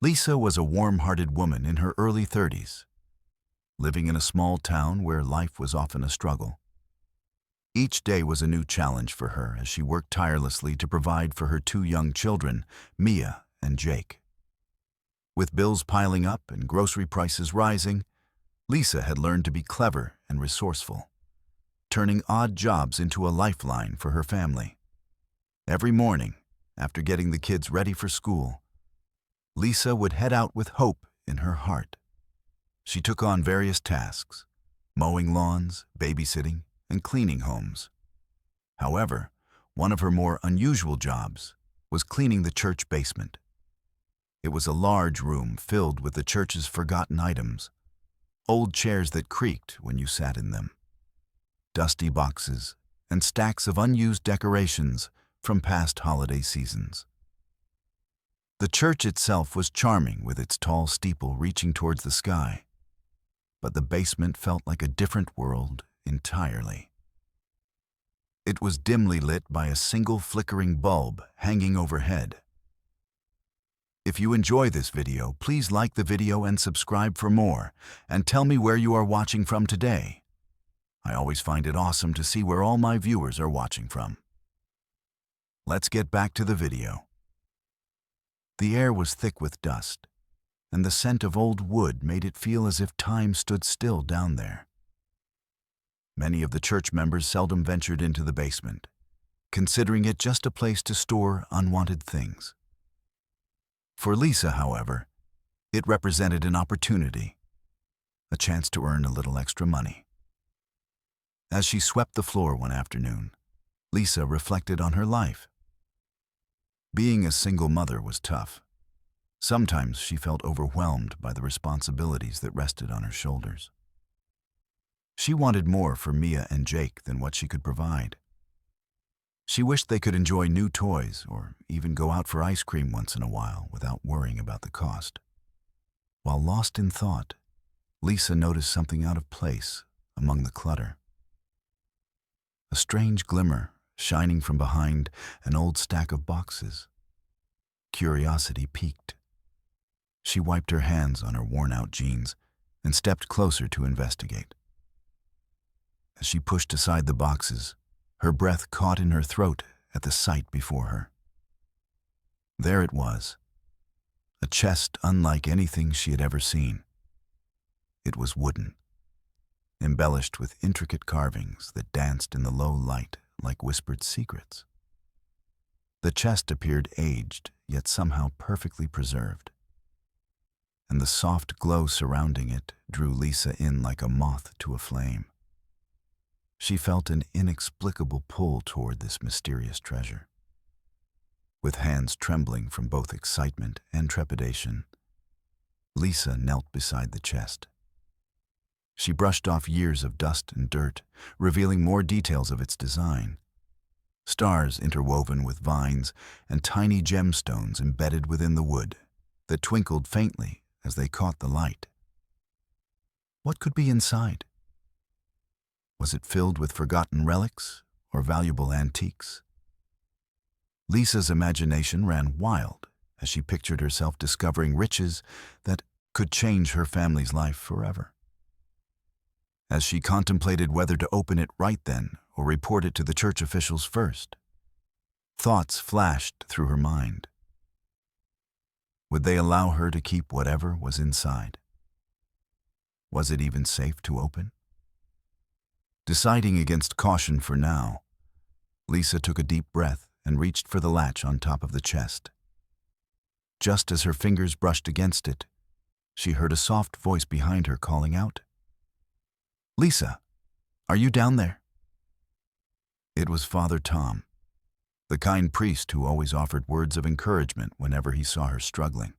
Lisa was a warm-hearted woman in her early 30s, living in a small town where life was often a struggle. Each day was a new challenge for her as she worked tirelessly to provide for her two young children, Mia and Jake. With bills piling up and grocery prices rising, Lisa had learned to be clever and resourceful, turning odd jobs into a lifeline for her family. Every morning, after getting the kids ready for school, Lisa would head out with hope in her heart. She took on various tasks, mowing lawns, babysitting, and cleaning homes. However, one of her more unusual jobs was cleaning the church basement. It was a large room filled with the church's forgotten items, old chairs that creaked when you sat in them, dusty boxes, and stacks of unused decorations from past holiday seasons. The church itself was charming with its tall steeple reaching towards the sky, but the basement felt like a different world entirely. It was dimly lit by a single flickering bulb hanging overhead. If you enjoy this video, please like the video and subscribe for more, and tell me where you are watching from today. I always find it awesome to see where all my viewers are watching from. Let's get back to the video. The air was thick with dust, and the scent of old wood made it feel as if time stood still down there. Many of the church members seldom ventured into the basement, considering it just a place to store unwanted things. For Lisa, however, it represented an opportunity, a chance to earn a little extra money. As she swept the floor one afternoon, Lisa reflected on her life. Being a single mother was tough. Sometimes she felt overwhelmed by the responsibilities that rested on her shoulders. She wanted more for Mia and Jake than what she could provide. She wished they could enjoy new toys or even go out for ice cream once in a while without worrying about the cost. While lost in thought, Lisa noticed something out of place among the clutter. A strange glimmer shining from behind an old stack of boxes. Curiosity piqued. She wiped her hands on her worn-out jeans and stepped closer to investigate. As she pushed aside the boxes, her breath caught in her throat at the sight before her. There it was, a chest unlike anything she had ever seen. It was wooden, embellished with intricate carvings that danced in the low light like whispered secrets. The chest appeared aged, yet somehow perfectly preserved, and the soft glow surrounding it drew Lisa in like a moth to a flame. She felt an inexplicable pull toward this mysterious treasure. With hands trembling from both excitement and trepidation, Lisa knelt beside the chest. She brushed off years of dust and dirt, revealing more details of its design. Stars interwoven with vines and tiny gemstones embedded within the wood that twinkled faintly as they caught the light. What could be inside? Was it filled with forgotten relics or valuable antiques? Lisa's imagination ran wild as she pictured herself discovering riches that could change her family's life forever. As she contemplated whether to open it right then or report it to the church officials first, thoughts flashed through her mind. Would they allow her to keep whatever was inside? Was it even safe to open? Deciding against caution for now, Lisa took a deep breath and reached for the latch on top of the chest. Just as her fingers brushed against it, she heard a soft voice behind her calling out, "Lisa, are you down there?" It was Father Tom, the kind priest who always offered words of encouragement whenever he saw her struggling.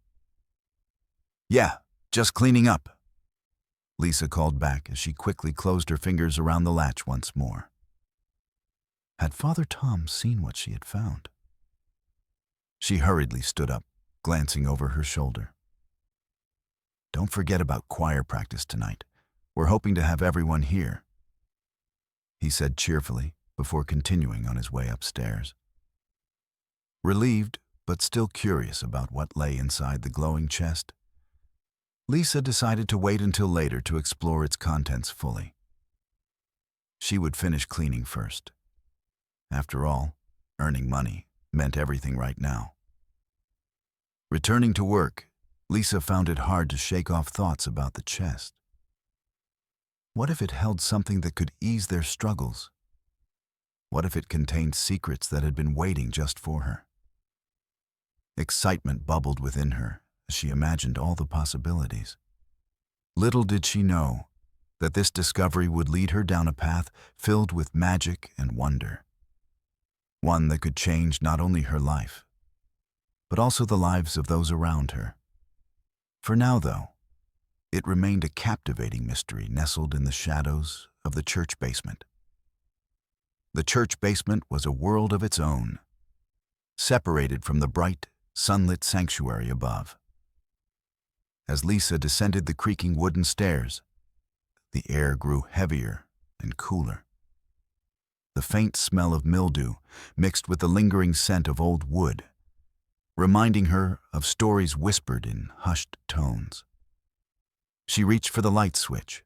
"Yeah, just cleaning up," Lisa called back as she quickly closed her fingers around the latch once more. Had Father Tom seen what she had found? She hurriedly stood up, glancing over her shoulder. "Don't forget about choir practice tonight. We're hoping to have everyone here," he said cheerfully before continuing on his way upstairs. Relieved, but still curious about what lay inside the glowing chest, Lisa decided to wait until later to explore its contents fully. She would finish cleaning first. After all, earning money meant everything right now. Returning to work, Lisa found it hard to shake off thoughts about the chest. What if it held something that could ease their struggles? What if it contained secrets that had been waiting just for her? Excitement bubbled within her as she imagined all the possibilities. Little did she know that this discovery would lead her down a path filled with magic and wonder. One that could change not only her life, but also the lives of those around her. For now, though, it remained a captivating mystery nestled in the shadows of the church basement. The church basement was a world of its own, separated from the bright, sunlit sanctuary above. As Lisa descended the creaking wooden stairs, the air grew heavier and cooler. The faint smell of mildew mixed with the lingering scent of old wood, reminding her of stories whispered in hushed tones. She reached for the light switch,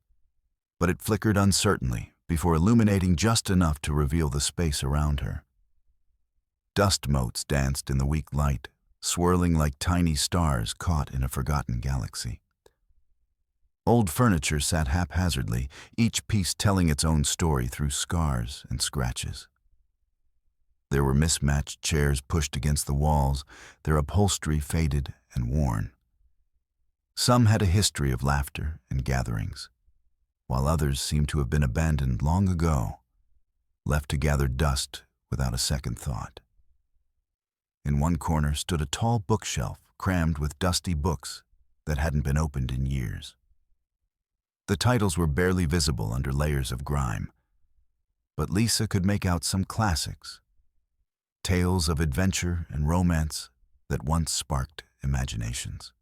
but it flickered uncertainly before illuminating just enough to reveal the space around her. Dust motes danced in the weak light, swirling like tiny stars caught in a forgotten galaxy. Old furniture sat haphazardly, each piece telling its own story through scars and scratches. There were mismatched chairs pushed against the walls, their upholstery faded and worn. Some had a history of laughter and gatherings, while others seemed to have been abandoned long ago, left to gather dust without a second thought. In one corner stood a tall bookshelf crammed with dusty books that hadn't been opened in years. The titles were barely visible under layers of grime, but Lisa could make out some classics, tales of adventure and romance that once sparked imaginations.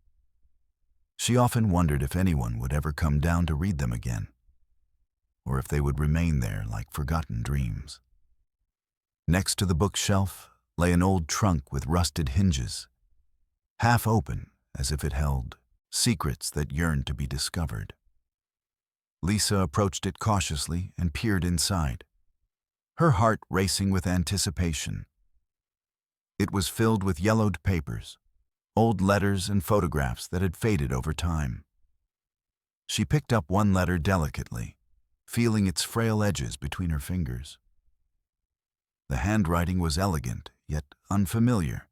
She often wondered if anyone would ever come down to read them again, or if they would remain there like forgotten dreams. Next to the bookshelf lay an old trunk with rusted hinges, half open as if it held secrets that yearned to be discovered. Lisa approached it cautiously and peered inside, her heart racing with anticipation. It was filled with yellowed papers, old letters and photographs that had faded over time. She picked up one letter delicately, feeling its frail edges between her fingers. The handwriting was elegant, yet unfamiliar,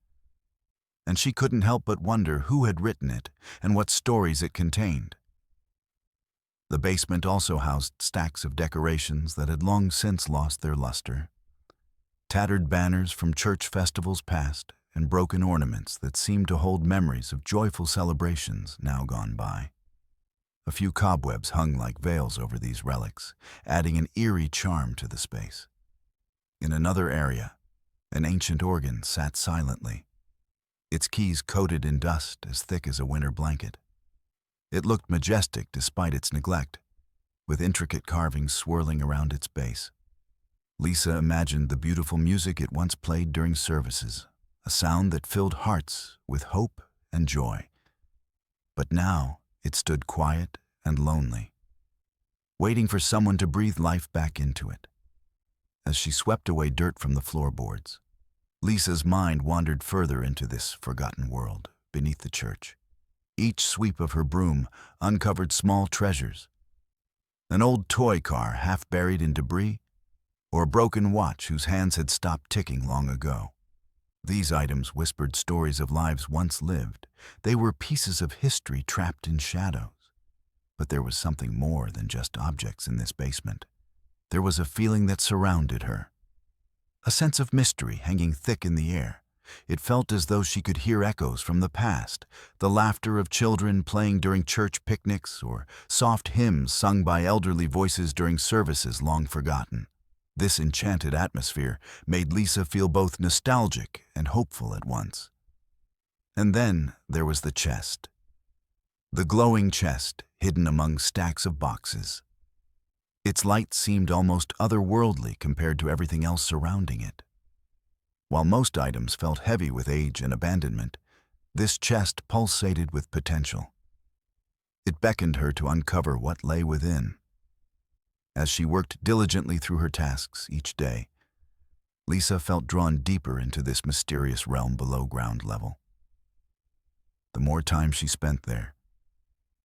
and she couldn't help but wonder who had written it and what stories it contained. The basement also housed stacks of decorations that had long since lost their luster, tattered banners from church festivals past, and broken ornaments that seemed to hold memories of joyful celebrations now gone by. A few cobwebs hung like veils over these relics, adding an eerie charm to the space. In another area, an ancient organ sat silently, its keys coated in dust as thick as a winter blanket. It looked majestic despite its neglect, with intricate carvings swirling around its base. Lisa imagined the beautiful music it once played during services, a sound that filled hearts with hope and joy. But now it stood quiet and lonely, waiting for someone to breathe life back into it. As she swept away dirt from the floorboards, Lisa's mind wandered further into this forgotten world beneath the church. Each sweep of her broom uncovered small treasures, an old toy car half buried in debris, or a broken watch whose hands had stopped ticking long ago. These items whispered stories of lives once lived. They were pieces of history trapped in shadows. But there was something more than just objects in this basement. There was a feeling that surrounded her, a sense of mystery hanging thick in the air. It felt as though she could hear echoes from the past, the laughter of children playing during church picnics, or soft hymns sung by elderly voices during services long forgotten. This enchanted atmosphere made Lisa feel both nostalgic and hopeful at once. And then there was the chest. The glowing chest hidden among stacks of boxes. Its light seemed almost otherworldly compared to everything else surrounding it. While most items felt heavy with age and abandonment, this chest pulsated with potential. It beckoned her to uncover what lay within. As she worked diligently through her tasks each day, Lisa felt drawn deeper into this mysterious realm below ground level. The more time she spent there,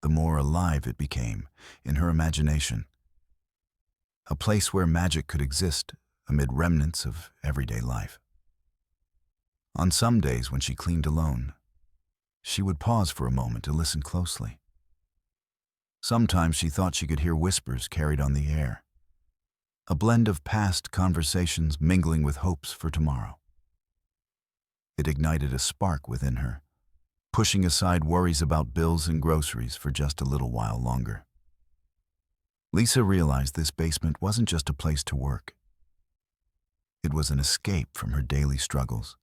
the more alive it became in her imagination. A place where magic could exist amid remnants of everyday life. On some days when she cleaned alone, she would pause for a moment to listen closely. Sometimes she thought she could hear whispers carried on the air, a blend of past conversations mingling with hopes for tomorrow. It ignited a spark within her, pushing aside worries about bills and groceries for just a little while longer. Lisa realized this basement wasn't just a place to work. It was an escape from her daily struggles,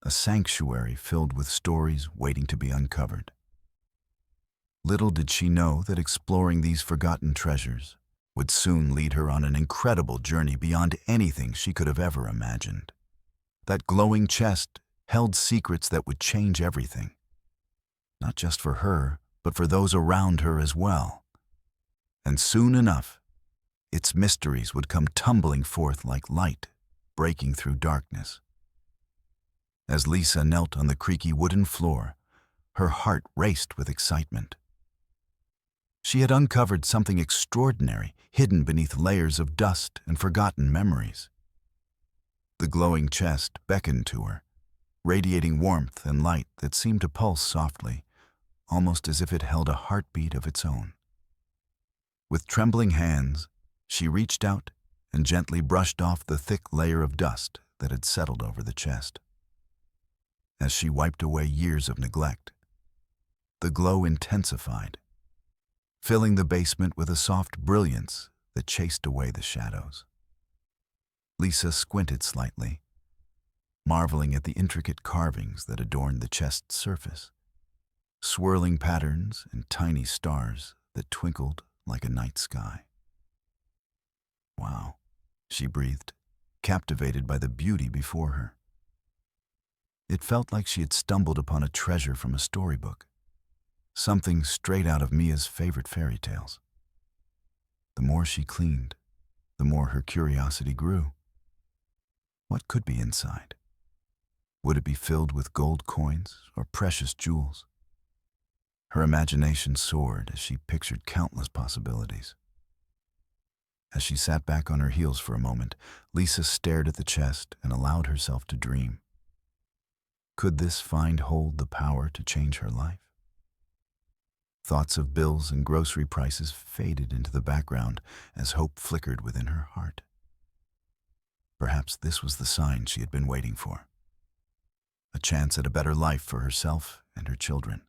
a sanctuary filled with stories waiting to be uncovered. Little did she know that exploring these forgotten treasures would soon lead her on an incredible journey beyond anything she could have ever imagined. That glowing chest held secrets that would change everything, not just for her, but for those around her as well. And soon enough, its mysteries would come tumbling forth like light breaking through darkness. As Lisa knelt on the creaky wooden floor, her heart raced with excitement. She had uncovered something extraordinary hidden beneath layers of dust and forgotten memories. The glowing chest beckoned to her, radiating warmth and light that seemed to pulse softly, almost as if it held a heartbeat of its own. With trembling hands, she reached out and gently brushed off the thick layer of dust that had settled over the chest. As she wiped away years of neglect, the glow intensified, filling the basement with a soft brilliance that chased away the shadows. Lisa squinted slightly, marveling at the intricate carvings that adorned the chest's surface, swirling patterns and tiny stars that twinkled like a night sky. "Wow," she breathed, captivated by the beauty before her. It felt like she had stumbled upon a treasure from a storybook, something straight out of Mia's favorite fairy tales. The more she cleaned, the more her curiosity grew. What could be inside? Would it be filled with gold coins or precious jewels? Her imagination soared as she pictured countless possibilities. As she sat back on her heels for a moment, Lisa stared at the chest and allowed herself to dream. Could this find hold the power to change her life? Thoughts of bills and grocery prices faded into the background as hope flickered within her heart. Perhaps this was the sign she had been waiting for. A chance at a better life for herself and her children.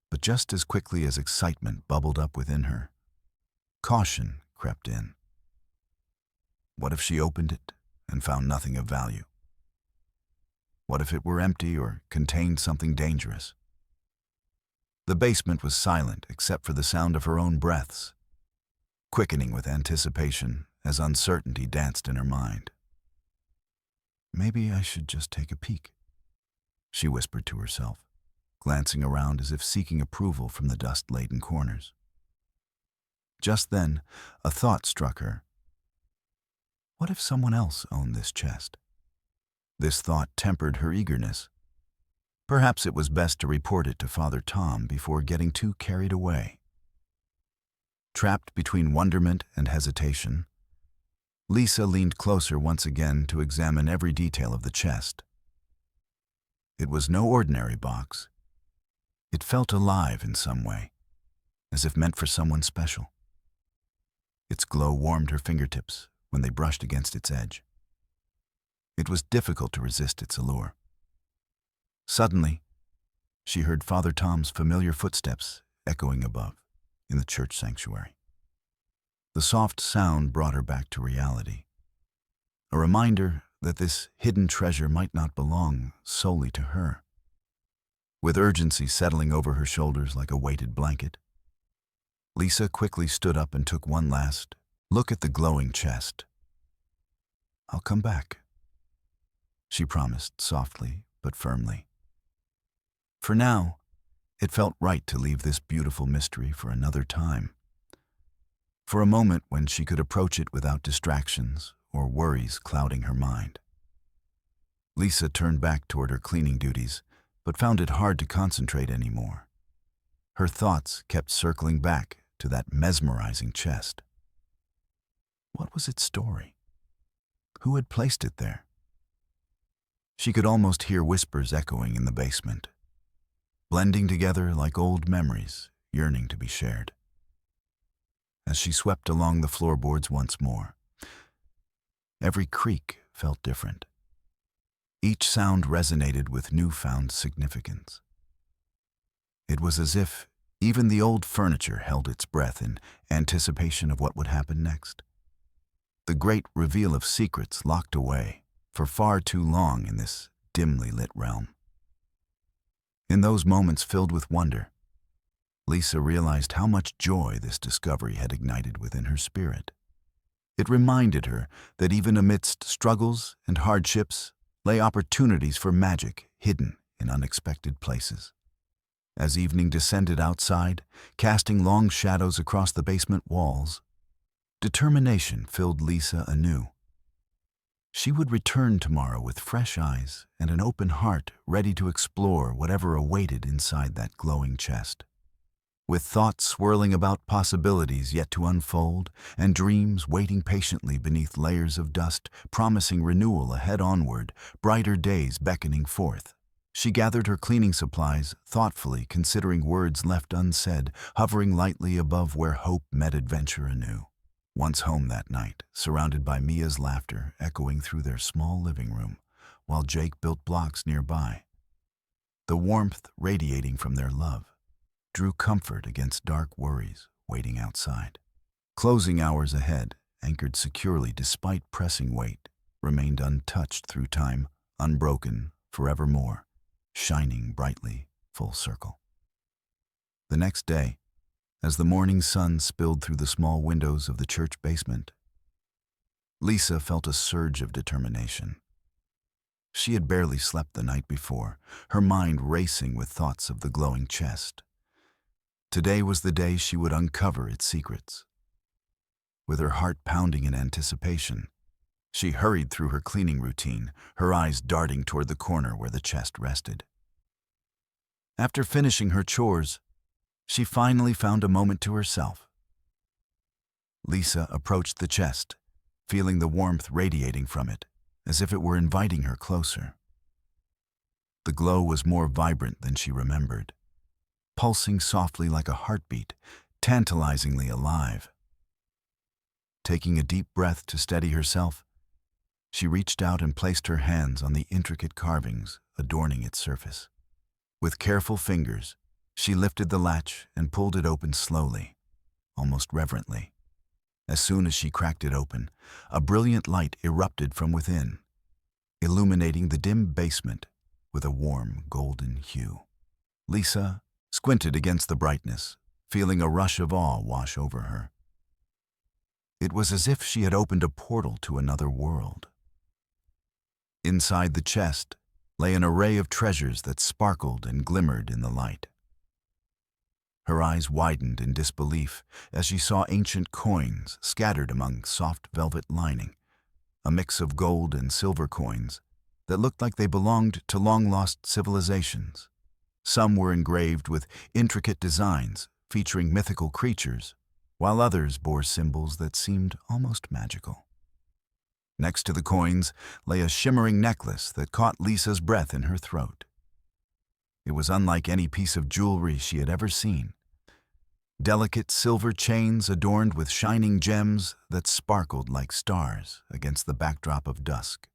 But just as quickly as excitement bubbled up within her, caution crept in. What if she opened it and found nothing of value? What if it were empty or contained something dangerous? The basement was silent except for the sound of her own breaths, quickening with anticipation as uncertainty danced in her mind. "Maybe I should just take a peek," she whispered to herself, glancing around as if seeking approval from the dust-laden corners. Just then, a thought struck her. What if someone else owned this chest? This thought tempered her eagerness. Perhaps it was best to report it to Father Tom before getting too carried away. Trapped between wonderment and hesitation, Lisa leaned closer once again to examine every detail of the chest. It was no ordinary box. It felt alive in some way, as if meant for someone special. Its glow warmed her fingertips when they brushed against its edge. It was difficult to resist its allure. Suddenly, she heard Father Tom's familiar footsteps echoing above in the church sanctuary. The soft sound brought her back to reality, a reminder that this hidden treasure might not belong solely to her. With urgency settling over her shoulders like a weighted blanket, Lisa quickly stood up and took one last look at the glowing chest. "I'll come back," she promised softly but firmly. For now, it felt right to leave this beautiful mystery for another time, for a moment when she could approach it without distractions or worries clouding her mind. Lisa turned back toward her cleaning duties, but found it hard to concentrate anymore. Her thoughts kept circling back to that mesmerizing chest. What was its story? Who had placed it there? She could almost hear whispers echoing in the basement, blending together like old memories yearning to be shared. As she swept along the floorboards once more, every creak felt different. Each sound resonated with newfound significance. It was as if even the old furniture held its breath in anticipation of what would happen next. The great reveal of secrets locked away for far too long in this dimly lit realm. In those moments filled with wonder, Lisa realized how much joy this discovery had ignited within her spirit. It reminded her that even amidst struggles and hardships lay opportunities for magic hidden in unexpected places. As evening descended outside, casting long shadows across the basement walls, determination filled Lisa anew. She would return tomorrow with fresh eyes and an open heart, ready to explore whatever awaited inside that glowing chest. With thoughts swirling about possibilities yet to unfold, and dreams waiting patiently beneath layers of dust, promising renewal ahead onward, brighter days beckoning forth, she gathered her cleaning supplies, thoughtfully considering words left unsaid, hovering lightly above where hope met adventure anew. Once home that night, surrounded by Mia's laughter echoing through their small living room, while Jake built blocks nearby, the warmth radiating from their love drew comfort against dark worries waiting outside. Closing hours ahead, anchored securely despite pressing weight, remained untouched through time, unbroken, forevermore, shining brightly, full circle. The next day, as the morning sun spilled through the small windows of the church basement, Lisa felt a surge of determination. She had barely slept the night before, her mind racing with thoughts of the glowing chest. Today was the day she would uncover its secrets. With her heart pounding in anticipation, she hurried through her cleaning routine, her eyes darting toward the corner where the chest rested. After finishing her chores, she finally found a moment to herself. Lisa approached the chest, feeling the warmth radiating from it, as if it were inviting her closer. The glow was more vibrant than she remembered, pulsing softly like a heartbeat, tantalizingly alive. Taking a deep breath to steady herself, she reached out and placed her hands on the intricate carvings adorning its surface. With careful fingers, she lifted the latch and pulled it open slowly, almost reverently. As soon as she cracked it open, a brilliant light erupted from within, illuminating the dim basement with a warm golden hue. Lisa squinted against the brightness, feeling a rush of awe wash over her. It was as if she had opened a portal to another world. Inside the chest lay an array of treasures that sparkled and glimmered in the light. Her eyes widened in disbelief as she saw ancient coins scattered among soft velvet lining, a mix of gold and silver coins that looked like they belonged to long-lost civilizations. Some were engraved with intricate designs featuring mythical creatures, while others bore symbols that seemed almost magical. Next to the coins lay a shimmering necklace that caught Lisa's breath in her throat. It was unlike any piece of jewelry she had ever seen. Delicate silver chains adorned with shining gems that sparkled like stars against the backdrop of dusk.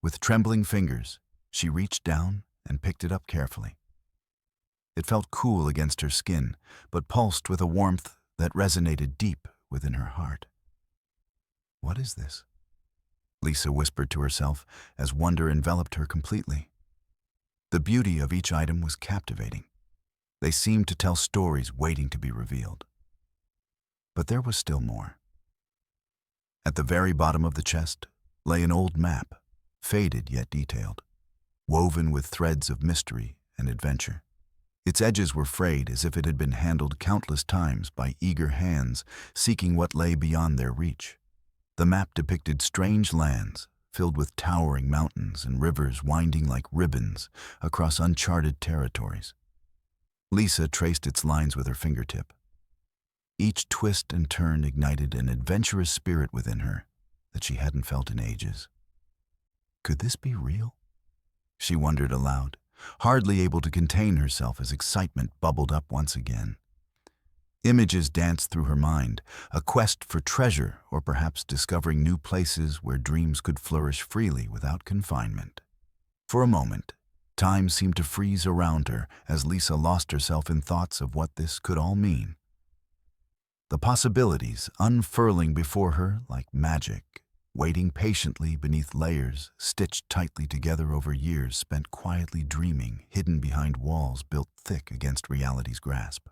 With trembling fingers, she reached down and picked it up carefully. It felt cool against her skin, but pulsed with a warmth that resonated deep within her heart. "What is this?" Lisa whispered to herself as wonder enveloped her completely. The beauty of each item was captivating. They seemed to tell stories waiting to be revealed. But there was still more. At the very bottom of the chest lay an old map, faded yet detailed, woven with threads of mystery and adventure. Its edges were frayed as if it had been handled countless times by eager hands seeking what lay beyond their reach. The map depicted strange lands, filled with towering mountains and rivers winding like ribbons across uncharted territories. Lisa traced its lines with her fingertip. Each twist and turn ignited an adventurous spirit within her that she hadn't felt in ages. Could this be real? She wondered aloud, hardly able to contain herself as excitement bubbled up once again. Images danced through her mind, a quest for treasure or perhaps discovering new places where dreams could flourish freely without confinement. For a moment, time seemed to freeze around her as Lisa lost herself in thoughts of what this could all mean. The possibilities unfurling before her like magic, waiting patiently beneath layers stitched tightly together over years spent quietly dreaming, hidden behind walls built thick against reality's grasp.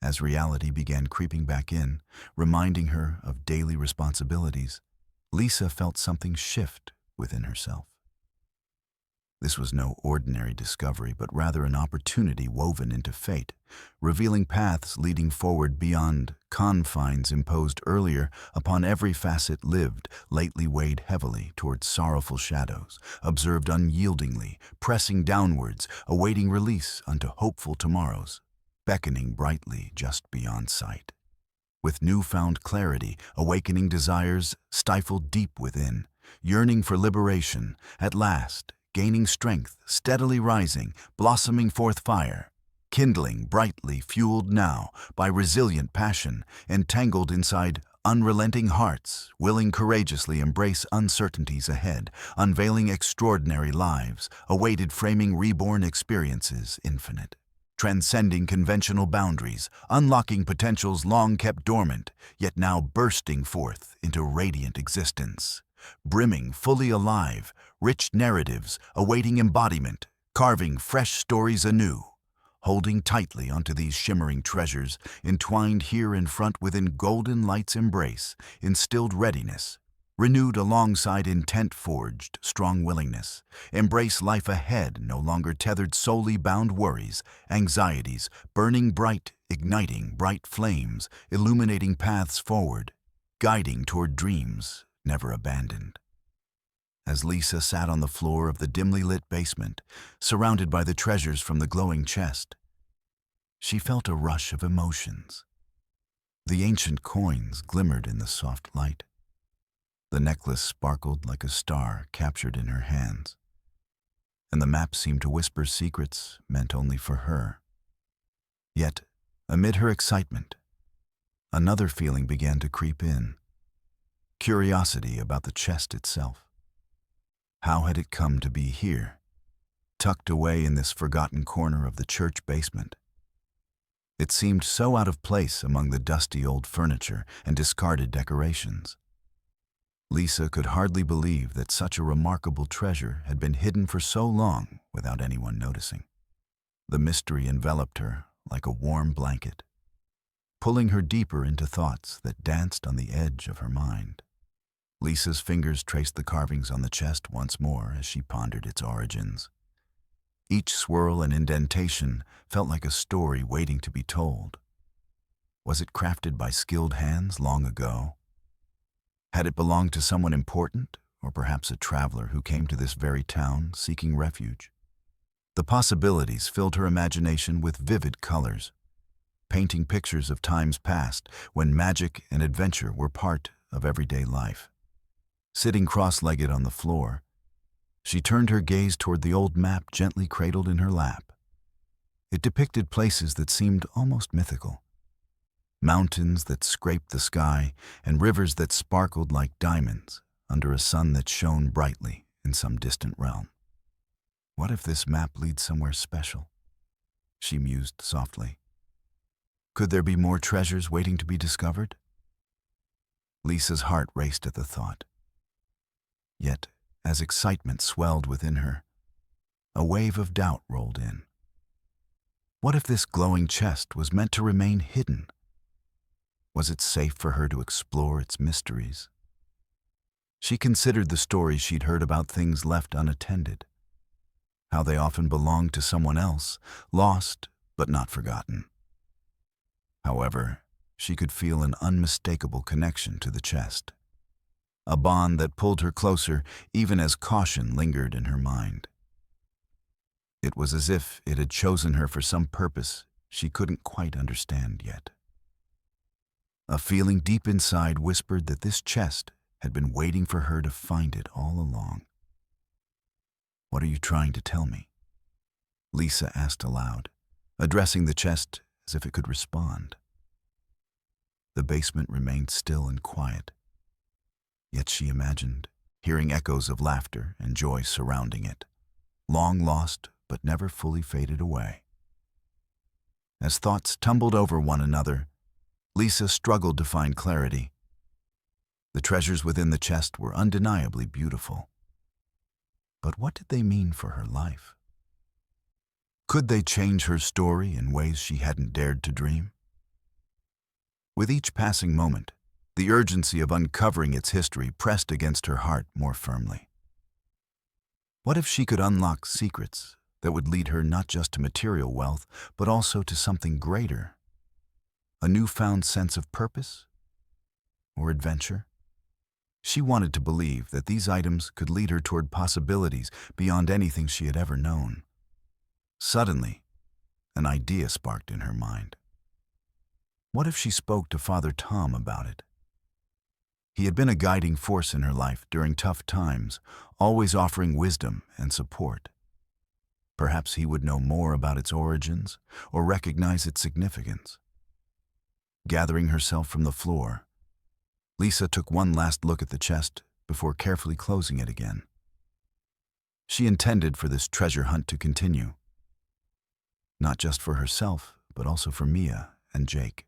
As reality began creeping back in, reminding her of daily responsibilities, Lisa felt something shift within herself. This was no ordinary discovery, but rather an opportunity woven into fate, revealing paths leading forward beyond confines imposed earlier upon every facet lived, lately weighed heavily towards sorrowful shadows, observed unyieldingly, pressing downwards, awaiting release unto hopeful tomorrows, beckoning brightly just beyond sight. With newfound clarity, awakening desires stifled deep within, yearning for liberation, at last, gaining strength, steadily rising, blossoming forth fire, kindling brightly, fueled now by resilient passion, entangled inside unrelenting hearts, willing courageously embrace uncertainties ahead, unveiling extraordinary lives, awaited framing reborn experiences infinite, transcending conventional boundaries, unlocking potentials long kept dormant, yet now bursting forth into radiant existence, brimming fully alive, rich narratives awaiting embodiment, carving fresh stories anew, holding tightly onto these shimmering treasures, entwined here in front within golden light's embrace, instilled readiness, renewed alongside intent forged, strong willingness, embrace life ahead, no longer tethered solely bound worries, anxieties, burning bright, igniting bright flames, illuminating paths forward, guiding toward dreams never abandoned. As Lisa sat on the floor of the dimly lit basement, surrounded by the treasures from the glowing chest, she felt a rush of emotions. The ancient coins glimmered in the soft light. The necklace sparkled like a star captured in her hands, and the map seemed to whisper secrets meant only for her. Yet, amid her excitement, another feeling began to creep in. Curiosity about the chest itself. How had it come to be here, tucked away in this forgotten corner of the church basement? It seemed so out of place among the dusty old furniture and discarded decorations. Lisa could hardly believe that such a remarkable treasure had been hidden for so long without anyone noticing. The mystery enveloped her like a warm blanket, pulling her deeper into thoughts that danced on the edge of her mind. Lisa's fingers traced the carvings on the chest once more as she pondered its origins. Each swirl and indentation felt like a story waiting to be told. Was it crafted by skilled hands long ago? Had it belonged to someone important, or perhaps a traveler who came to this very town seeking refuge? The possibilities filled her imagination with vivid colors, painting pictures of times past when magic and adventure were part of everyday life. Sitting cross-legged on the floor, she turned her gaze toward the old map gently cradled in her lap. It depicted places that seemed almost mythical. Mountains that scraped the sky and rivers that sparkled like diamonds under a sun that shone brightly in some distant realm. What if this map leads somewhere special? She mused softly. Could there be more treasures waiting to be discovered? Lisa's heart raced at the thought. Yet, as excitement swelled within her, a wave of doubt rolled in. What if this glowing chest was meant to remain hidden? Was it safe for her to explore its mysteries? She considered the stories she'd heard about things left unattended, how they often belonged to someone else, lost but not forgotten. However, she could feel an unmistakable connection to the chest, a bond that pulled her closer even as caution lingered in her mind. It was as if it had chosen her for some purpose she couldn't quite understand yet. A feeling deep inside whispered that this chest had been waiting for her to find it all along. "What are you trying to tell me?" Lisa asked aloud, addressing the chest as if it could respond. The basement remained still and quiet, yet she imagined hearing echoes of laughter and joy surrounding it, long lost but never fully faded away. As thoughts tumbled over one another, Lisa struggled to find clarity. The treasures within the chest were undeniably beautiful. But what did they mean for her life? Could they change her story in ways she hadn't dared to dream? With each passing moment, the urgency of uncovering its history pressed against her heart more firmly. What if she could unlock secrets that would lead her not just to material wealth, but also to something greater? A newfound sense of purpose or adventure? She wanted to believe that these items could lead her toward possibilities beyond anything she had ever known. Suddenly, an idea sparked in her mind. What if she spoke to Father Tom about it? He had been a guiding force in her life during tough times, always offering wisdom and support. Perhaps he would know more about its origins or recognize its significance. Gathering herself from the floor, Lisa took one last look at the chest before carefully closing it again. She intended for this treasure hunt to continue, not just for herself, but also for Mia and Jake.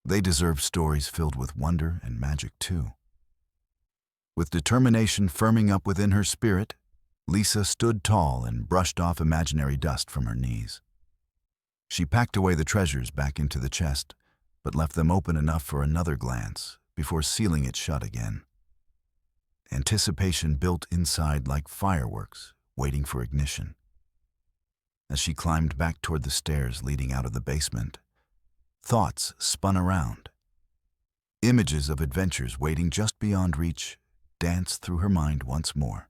They deserved stories filled with wonder and magic too. With determination firming up within her spirit, Lisa stood tall and brushed off imaginary dust from her knees. She packed away the treasures back into the chest, but left them open enough for another glance before sealing it shut again. Anticipation built inside like fireworks, waiting for ignition. As she climbed back toward the stairs leading out of the basement, thoughts spun around. Images of adventures waiting just beyond reach danced through her mind once more,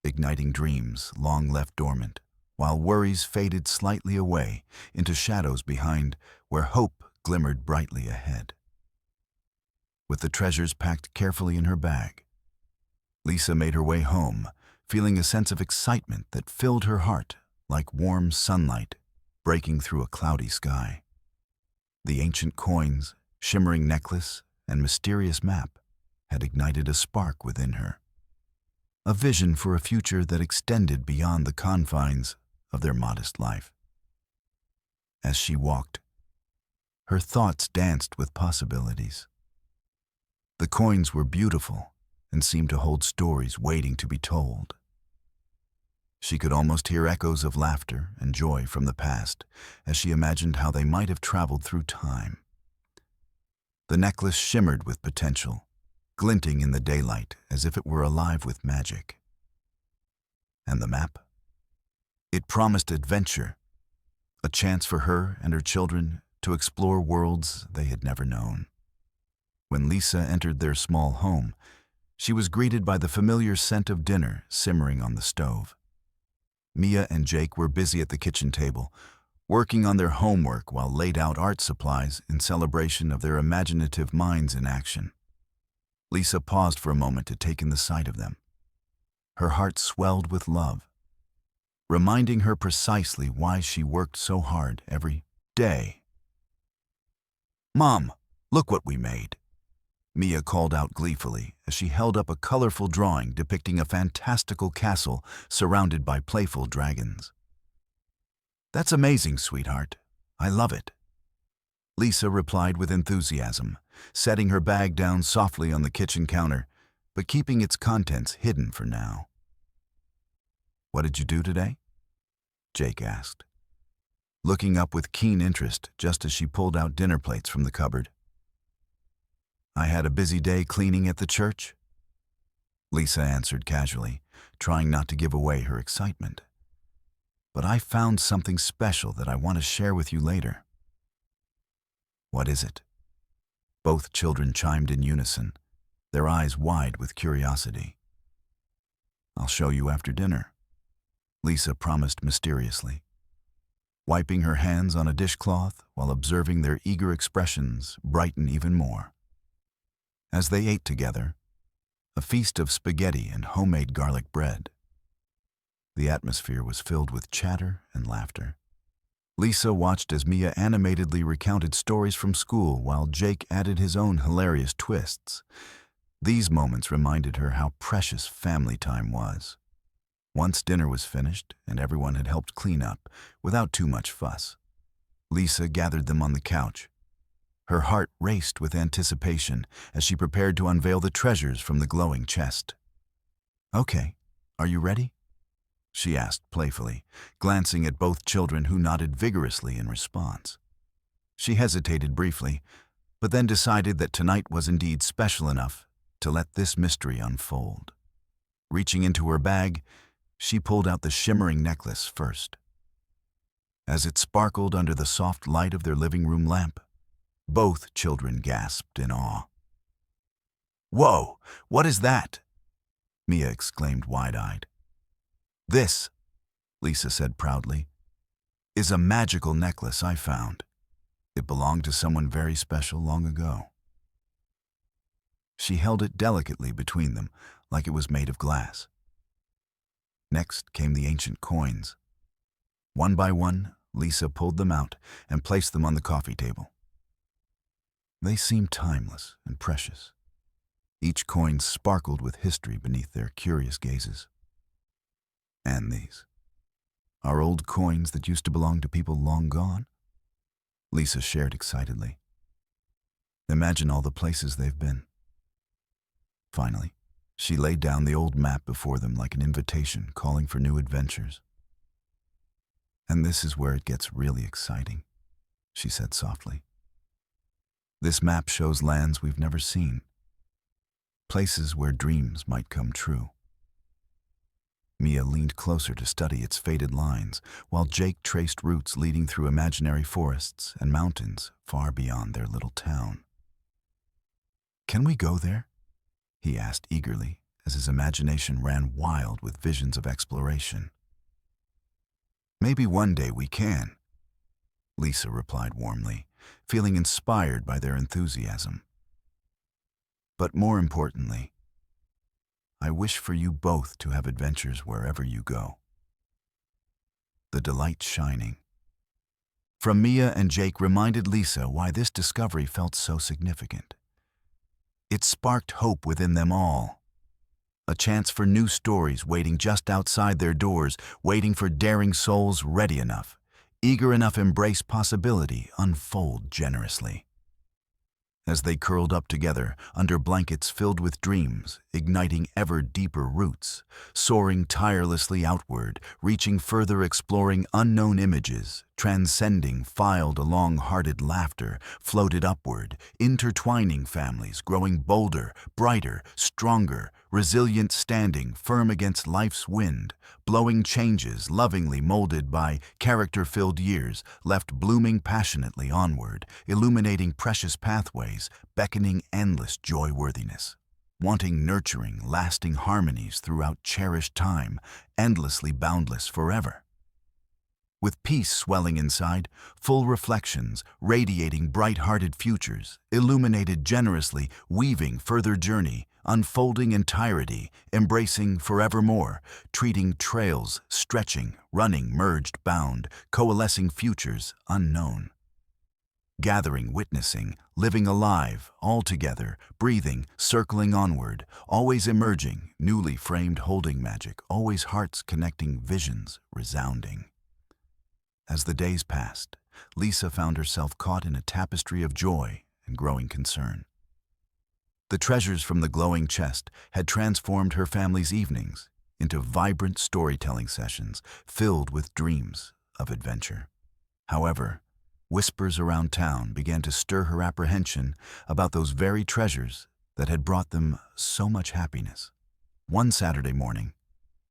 igniting dreams long left dormant, while worries faded slightly away into shadows behind where hope glimmered brightly ahead. With the treasures packed carefully in her bag, Lisa made her way home, feeling a sense of excitement that filled her heart like warm sunlight breaking through a cloudy sky. The ancient coins, shimmering necklace, and mysterious map had ignited a spark within her, a vision for a future that extended beyond the confines of their modest life. As she walked, her thoughts danced with possibilities. The coins were beautiful and seemed to hold stories waiting to be told. She could almost hear echoes of laughter and joy from the past as she imagined how they might have traveled through time. The necklace shimmered with potential, glinting in the daylight as if it were alive with magic. And the map? It promised adventure, a chance for her and her children to explore worlds they had never known. When Lisa entered their small home, she was greeted by the familiar scent of dinner simmering on the stove. Mia and Jake were busy at the kitchen table, working on their homework while laid-out art supplies in celebration of their imaginative minds in action. Lisa paused for a moment to take in the sight of them. Her heart swelled with love, reminding her precisely why she worked so hard every day. "Mom, look what we made," Mia called out gleefully as she held up a colorful drawing depicting a fantastical castle surrounded by playful dragons. "That's amazing, sweetheart. I love it," Lisa replied with enthusiasm, setting her bag down softly on the kitchen counter, but keeping its contents hidden for now. "What did you do today?" Jake asked, looking up with keen interest just as she pulled out dinner plates from the cupboard. I had a busy day cleaning at the church, Lisa answered casually, trying not to give away her excitement. But I found something special that I want to share with you later. What is it? Both children chimed in unison, their eyes wide with curiosity. I'll show you after dinner, Lisa promised mysteriously, wiping her hands on a dishcloth while observing their eager expressions brighten even more. As they ate together, a feast of spaghetti and homemade garlic bread, the atmosphere was filled with chatter and laughter. Lisa watched as Mia animatedly recounted stories from school while Jake added his own hilarious twists. These moments reminded her how precious family time was. Once dinner was finished and everyone had helped clean up, without too much fuss, Lisa gathered them on the couch. Her heart raced with anticipation as she prepared to unveil the treasures from the glowing chest. "Okay, are you ready?" she asked playfully, glancing at both children who nodded vigorously in response. She hesitated briefly, but then decided that tonight was indeed special enough to let this mystery unfold. Reaching into her bag, she pulled out the shimmering necklace first. As it sparkled under the soft light of their living room lamp, both children gasped in awe. "Whoa, what is that?" Mia exclaimed wide-eyed. "This," Lisa said proudly, "is a magical necklace I found. It belonged to someone very special long ago." She held it delicately between them, like it was made of glass. Next came the ancient coins. One by one, Lisa pulled them out and placed them on the coffee table. They seemed timeless and precious. Each coin sparkled with history beneath their curious gazes. "And these are old coins that used to belong to people long gone?" Lisa shared excitedly. "Imagine all the places they've been." Finally, she laid down the old map before them like an invitation calling for new adventures. "And this is where it gets really exciting," she said softly. "This map shows lands we've never seen, places where dreams might come true." Mia leaned closer to study its faded lines, while Jake traced routes leading through imaginary forests and mountains far beyond their little town. "Can we go there?" he asked eagerly, as his imagination ran wild with visions of exploration. "Maybe one day we can," Lisa replied warmly, feeling inspired by their enthusiasm. "But more importantly, I wish for you both to have adventures wherever you go." The delight shining from Mia and Jake reminded Lisa why this discovery felt so significant. It sparked hope within them all. A chance for new stories waiting just outside their doors, waiting for daring souls ready enough, eager enough to embrace possibility, unfold generously. As they curled up together under blankets filled with dreams, igniting ever deeper roots, soaring tirelessly outward, reaching further, exploring unknown images, transcending filed along-hearted laughter, floated upward, intertwining families, growing bolder, brighter, stronger, resilient, standing firm against life's wind, blowing changes lovingly molded by character-filled years, left blooming passionately onward, illuminating precious pathways, beckoning endless joy-worthiness, wanting nurturing, lasting harmonies throughout cherished time, endlessly boundless forever. With peace swelling inside, full reflections, radiating bright-hearted futures, illuminated generously, weaving further journey, unfolding entirety, embracing forevermore, treating trails, stretching, running, merged, bound, coalescing futures unknown. Gathering, witnessing, living alive, all together, breathing, circling onward, always emerging, newly framed holding magic, always hearts connecting, visions resounding. As the days passed, Lisa found herself caught in a tapestry of joy and growing concern. The treasures from the glowing chest had transformed her family's evenings into vibrant storytelling sessions filled with dreams of adventure. However, whispers around town began to stir her apprehension about those very treasures that had brought them so much happiness. One Saturday morning,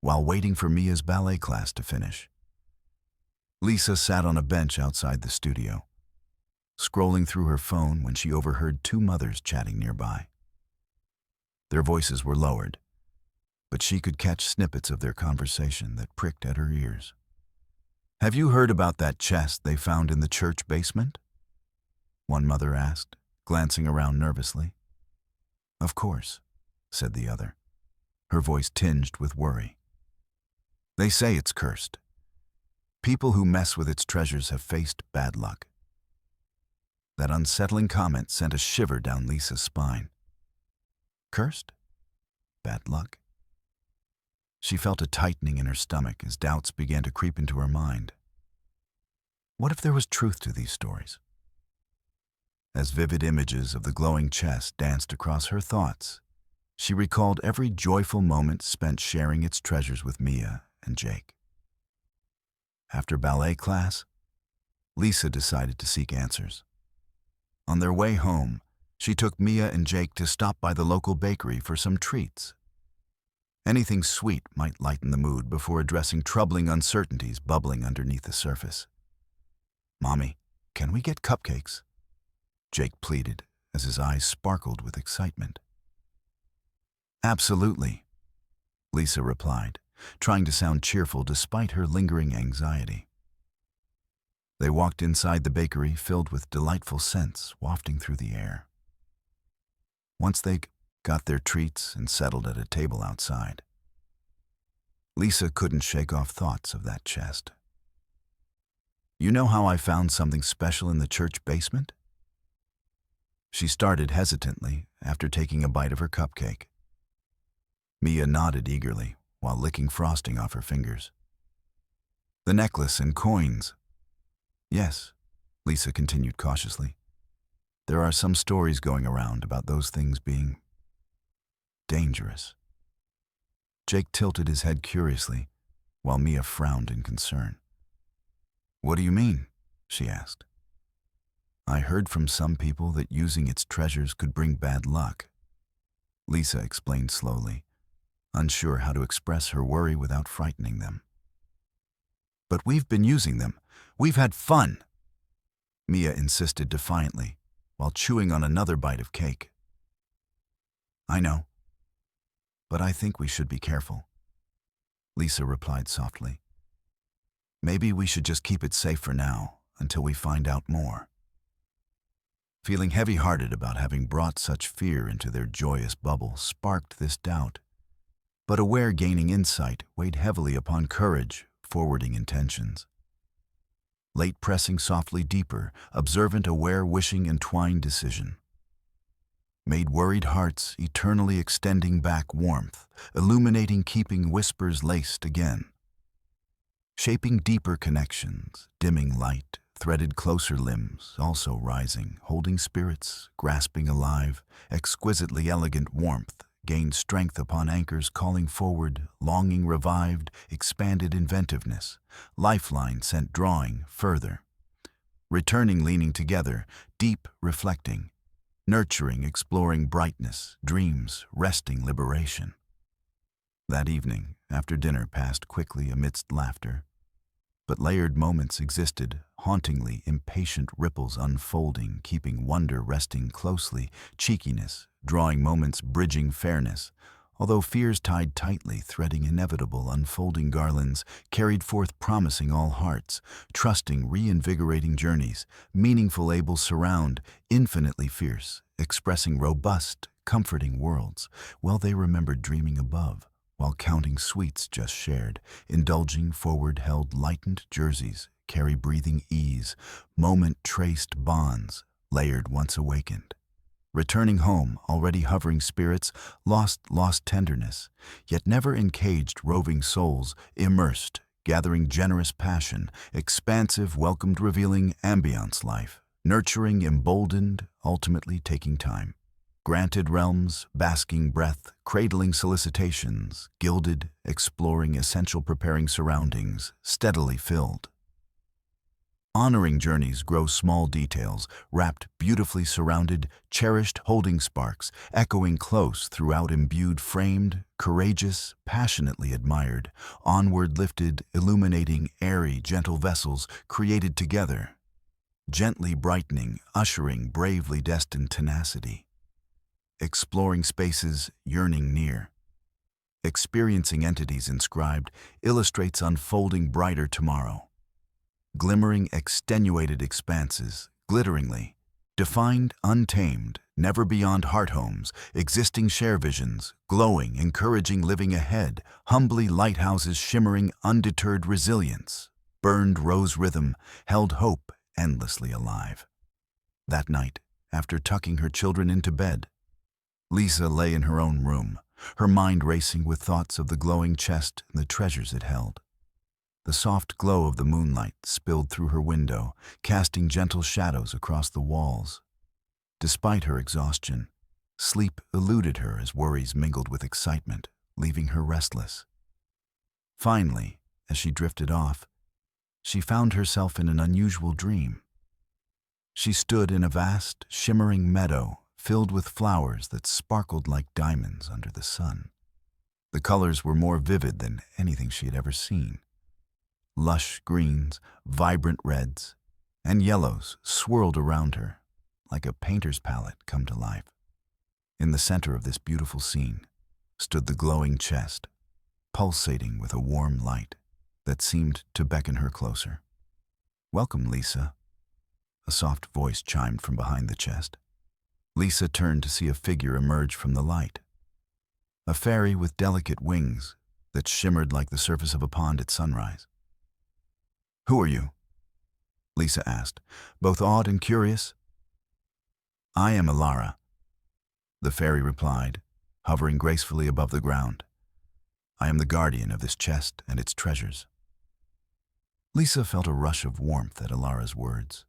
while waiting for Mia's ballet class to finish, Lisa sat on a bench outside the studio, scrolling through her phone when she overheard two mothers chatting nearby. Their voices were lowered, but she could catch snippets of their conversation that pricked at her ears. "Have you heard about that chest they found in the church basement?" one mother asked, glancing around nervously. "Of course," said the other, her voice tinged with worry. "They say it's cursed. People who mess with its treasures have faced bad luck." That unsettling comment sent a shiver down Lisa's spine. Cursed? Bad luck? She felt a tightening in her stomach as doubts began to creep into her mind. What if there was truth to these stories? As vivid images of the glowing chest danced across her thoughts, she recalled every joyful moment spent sharing its treasures with Mia and Jake. After ballet class, Lisa decided to seek answers. On their way home, she took Mia and Jake to stop by the local bakery for some treats. Anything sweet might lighten the mood before addressing troubling uncertainties bubbling underneath the surface. "Mommy, can we get cupcakes?" Jake pleaded as his eyes sparkled with excitement. "Absolutely," Lisa replied, trying to sound cheerful despite her lingering anxiety. They walked inside the bakery filled with delightful scents wafting through the air. Once they got their treats and settled at a table outside, Lisa couldn't shake off thoughts of that chest. "You know how I found something special in the church basement?" She started hesitantly after taking a bite of her cupcake. Mia nodded eagerly while licking frosting off her fingers. "The necklace and coins." "Yes," Lisa continued cautiously. "There are some stories going around about those things being dangerous." Jake tilted his head curiously, while Mia frowned in concern. "What do you mean?" she asked. "I heard from some people that using its treasures could bring bad luck," Lisa explained slowly, unsure how to express her worry without frightening them. "But we've been using them. We've had fun," Mia insisted defiantly, while chewing on another bite of cake. "I know, but I think we should be careful," Lisa replied softly. "Maybe we should just keep it safe for now until we find out more." Feeling heavy-hearted about having brought such fear into their joyous bubble sparked this doubt, but aware gaining insight weighed heavily upon courage, forwarding intentions. Late pressing softly deeper, observant aware wishing entwined decision. Made worried hearts eternally extending back warmth, illuminating keeping whispers laced again. Shaping deeper connections, dimming light, threaded closer limbs, also rising, holding spirits, grasping alive, exquisitely elegant warmth, gained strength upon anchors calling forward, longing revived, expanded inventiveness, lifeline sent drawing further. Returning leaning together, deep reflecting, nurturing exploring brightness, dreams, resting liberation. That evening, after dinner passed quickly amidst laughter, but layered moments existed, hauntingly impatient ripples unfolding, keeping wonder resting closely, cheekiness, drawing moments bridging fairness, although fears tied tightly, threading inevitable unfolding garlands, carried forth promising all hearts, trusting reinvigorating journeys, meaningful able surround, infinitely fierce, expressing robust, comforting worlds, while they remembered dreaming above, while counting sweets just shared, indulging forward-held lightened jerseys, carry breathing ease, moment-traced bonds, layered once awakened. Returning home, already hovering spirits, lost tenderness, yet never encaged roving souls, immersed, gathering generous passion, expansive, welcomed revealing ambiance life, nurturing, emboldened, ultimately taking time. Granted realms, basking breath, cradling solicitations, gilded, exploring essential preparing surroundings, steadily filled. Honoring journeys grow small details, wrapped beautifully surrounded, cherished holding sparks, echoing close throughout imbued, framed, courageous, passionately admired, onward lifted, illuminating, airy, gentle vessels created together, gently brightening, ushering bravely destined tenacity. Exploring spaces, yearning near. Experiencing entities inscribed, illustrates unfolding brighter tomorrow. Glimmering extenuated expanses, glitteringly, defined, untamed, never beyond heart homes, existing share visions, glowing, encouraging living ahead, humbly lighthouses shimmering undeterred resilience, burned rose rhythm, held hope endlessly alive. That night, after tucking her children into bed, Lisa lay in her own room, her mind racing with thoughts of the glowing chest and the treasures it held. The soft glow of the moonlight spilled through her window, casting gentle shadows across the walls. Despite her exhaustion, sleep eluded her as worries mingled with excitement, leaving her restless. Finally, as she drifted off, she found herself in an unusual dream. She stood in a vast, shimmering meadow filled with flowers that sparkled like diamonds under the sun. The colors were more vivid than anything she had ever seen. Lush greens, vibrant reds, and yellows swirled around her, like a painter's palette come to life. In the center of this beautiful scene stood the glowing chest, pulsating with a warm light that seemed to beckon her closer. "Welcome, Lisa," a soft voice chimed from behind the chest. Lisa turned to see a figure emerge from the light. A fairy with delicate wings that shimmered like the surface of a pond at sunrise. "Who are you?" Lisa asked, both awed and curious. "I am Alara," the fairy replied, hovering gracefully above the ground. "I am the guardian of this chest and its treasures." Lisa felt a rush of warmth at Alara's words,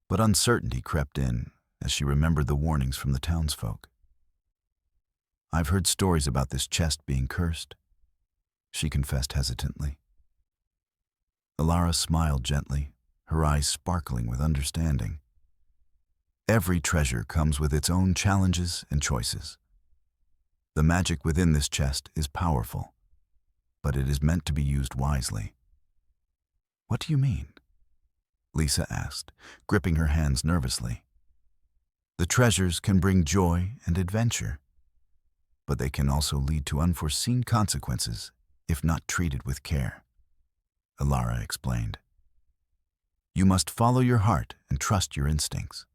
but uncertainty crept in as she remembered the warnings from the townsfolk. "I've heard stories about this chest being cursed," she confessed hesitantly. Alara smiled gently, her eyes sparkling with understanding. "Every treasure comes with its own challenges and choices. The magic within this chest is powerful, but it is meant to be used wisely." "What do you mean?" Lisa asked, gripping her hands nervously. "The treasures can bring joy and adventure, but they can also lead to unforeseen consequences if not treated with care," Alara explained. "You must follow your heart and trust your instincts."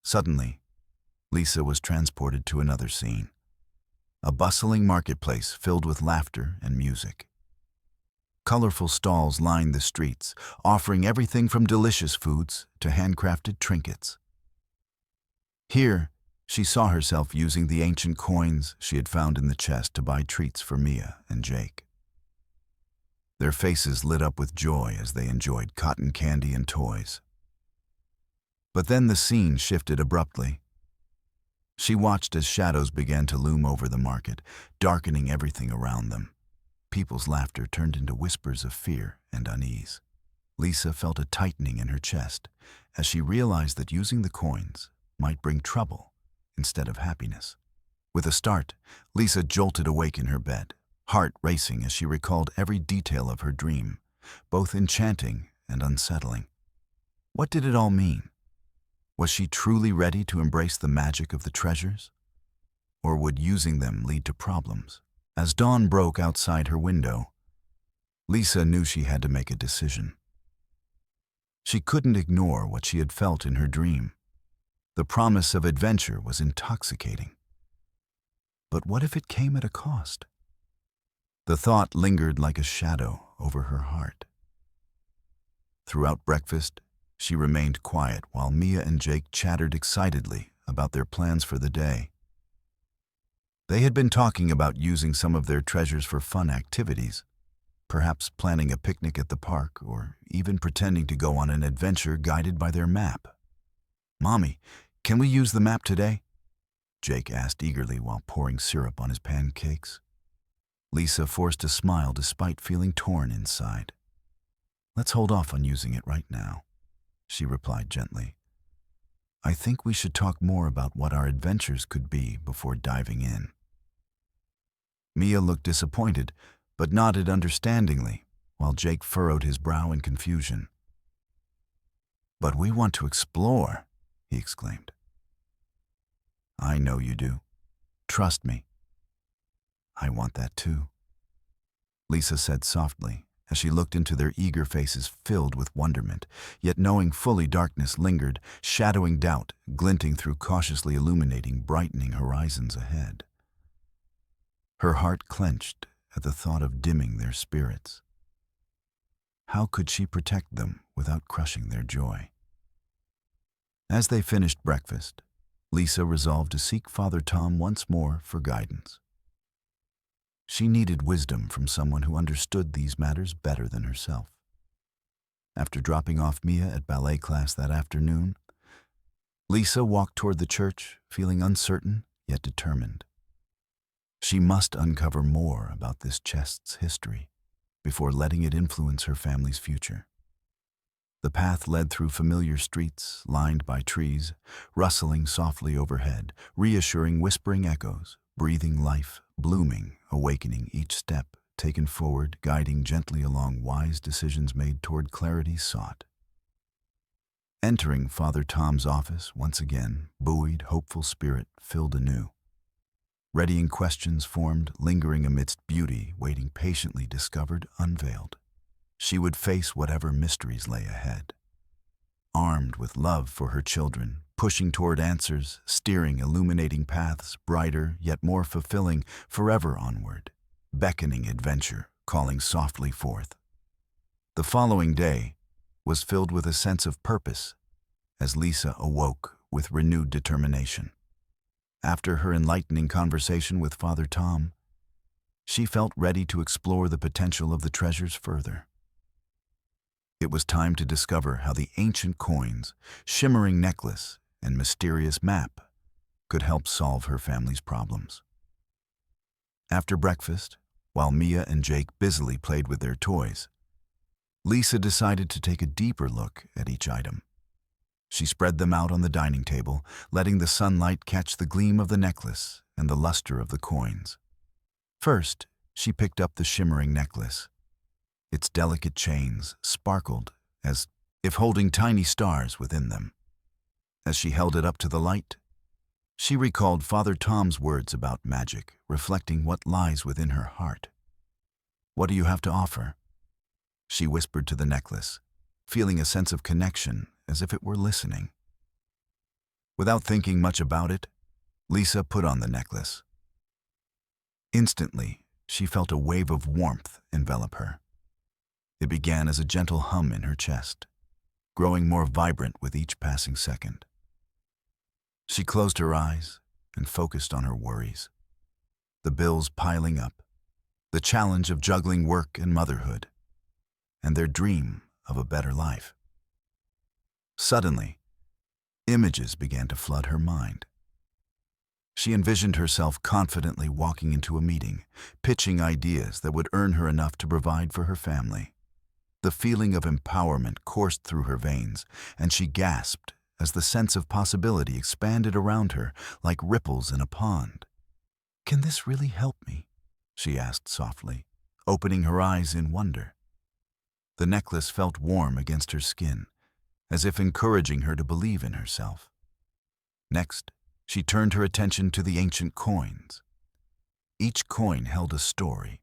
Suddenly, Lisa was transported to another scene, a bustling marketplace filled with laughter and music. Colorful stalls lined the streets, offering everything from delicious foods to handcrafted trinkets. Here, she saw herself using the ancient coins she had found in the chest to buy treats for Mia and Jake. Their faces lit up with joy as they enjoyed cotton candy and toys. But then the scene shifted abruptly. She watched as shadows began to loom over the market, darkening everything around them. People's laughter turned into whispers of fear and unease. Lisa felt a tightening in her chest as she realized that using the coins might bring trouble instead of happiness. With a start, Lisa jolted awake in her bed, heart racing as she recalled every detail of her dream, both enchanting and unsettling. What did it all mean? Was she truly ready to embrace the magic of the treasures? Or would using them lead to problems? As dawn broke outside her window, Lisa knew she had to make a decision. She couldn't ignore what she had felt in her dream. The promise of adventure was intoxicating. But what if it came at a cost? The thought lingered like a shadow over her heart. Throughout breakfast, she remained quiet while Mia and Jake chattered excitedly about their plans for the day. They had been talking about using some of their treasures for fun activities, perhaps planning a picnic at the park or even pretending to go on an adventure guided by their map. "Mommy, can we use the map today?" Jake asked eagerly while pouring syrup on his pancakes. Lisa forced a smile despite feeling torn inside. Let's hold off on using it right now, she replied gently. I think we should talk more about what our adventures could be before diving in. Mia looked disappointed, but nodded understandingly, while Jake furrowed his brow in confusion. But we want to explore, he exclaimed. I know you do. Trust me. I want that too, Lisa said softly, as she looked into their eager faces filled with wonderment, yet knowing fully darkness lingered, shadowing doubt, glinting through cautiously illuminating, brightening horizons ahead. Her heart clenched at the thought of dimming their spirits. How could she protect them without crushing their joy? As they finished breakfast, Lisa resolved to seek Father Tom once more for guidance. She needed wisdom from someone who understood these matters better than herself. After dropping off Mia at ballet class that afternoon, Lisa walked toward the church, feeling uncertain yet determined. She must uncover more about this chest's history before letting it influence her family's future. The path led through familiar streets lined by trees, rustling softly overhead, reassuring whispering echoes, breathing life, blooming, awakening each step taken forward, guiding gently along wise decisions made toward clarity sought. Entering Father Tom's office once again, buoyed, hopeful spirit filled anew. Readying questions formed, lingering amidst beauty, waiting patiently discovered, unveiled. She would face whatever mysteries lay ahead. Armed with love for her children, pushing toward answers, steering illuminating paths, brighter yet more fulfilling, forever onward, beckoning adventure, calling softly forth. The following day was filled with a sense of purpose as Lisa awoke with renewed determination. After her enlightening conversation with Father Tom, she felt ready to explore the potential of the treasures further. It was time to discover how the ancient coins, shimmering necklace, and mysterious map could help solve her family's problems. After breakfast, while Mia and Jake busily played with their toys, Lisa decided to take a deeper look at each item. She spread them out on the dining table, letting the sunlight catch the gleam of the necklace and the luster of the coins. First, she picked up the shimmering necklace. Its delicate chains sparkled as if holding tiny stars within them. As she held it up to the light, she recalled Father Tom's words about magic, reflecting what lies within her heart. "What do you have to offer?" she whispered to the necklace, feeling a sense of connection as if it were listening. Without thinking much about it, Lisa put on the necklace. Instantly, she felt a wave of warmth envelop her. It began as a gentle hum in her chest, growing more vibrant with each passing second. She closed her eyes and focused on her worries. The bills piling up, the challenge of juggling work and motherhood, and their dream of a better life. Suddenly, images began to flood her mind. She envisioned herself confidently walking into a meeting, pitching ideas that would earn her enough to provide for her family. The feeling of empowerment coursed through her veins, and she gasped as the sense of possibility expanded around her like ripples in a pond. "Can this really help me?" she asked softly, opening her eyes in wonder. The necklace felt warm against her skin, as if encouraging her to believe in herself. Next, she turned her attention to the ancient coins. Each coin held a story,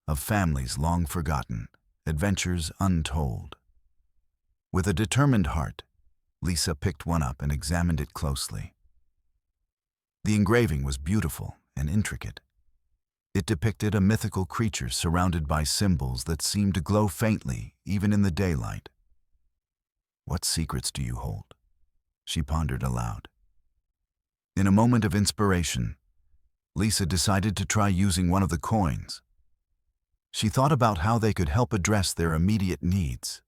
of families long forgotten, adventures untold. With a determined heart, Lisa picked one up and examined it closely. The engraving was beautiful and intricate. It depicted a mythical creature surrounded by symbols that seemed to glow faintly even in the daylight. "What secrets do you hold?" she pondered aloud. In a moment of inspiration, Lisa decided to try using one of the coins. She thought about how they could help address their immediate needs,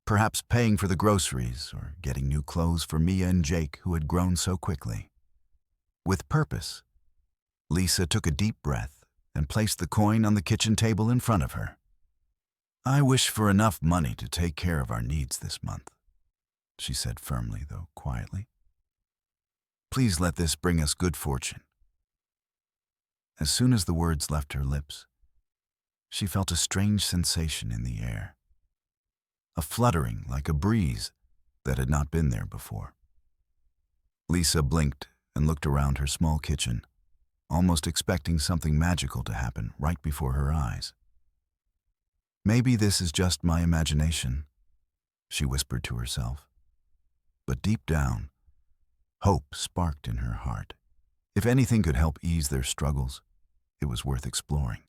perhaps paying for the groceries or getting new clothes for Mia and Jake, who had grown so quickly. With purpose, Lisa took a deep breath and placed the coin on the kitchen table in front of her. I wish for enough money to take care of our needs this month, she said firmly, though quietly. Please let this bring us good fortune. As soon as the words left her lips, she felt a strange sensation in the air, a fluttering like a breeze that had not been there before. Lisa blinked and looked around her small kitchen, almost expecting something magical to happen right before her eyes. Maybe this is just my imagination, she whispered to herself. But deep down, hope sparked in her heart. If anything could help ease their struggles, it was worth exploring.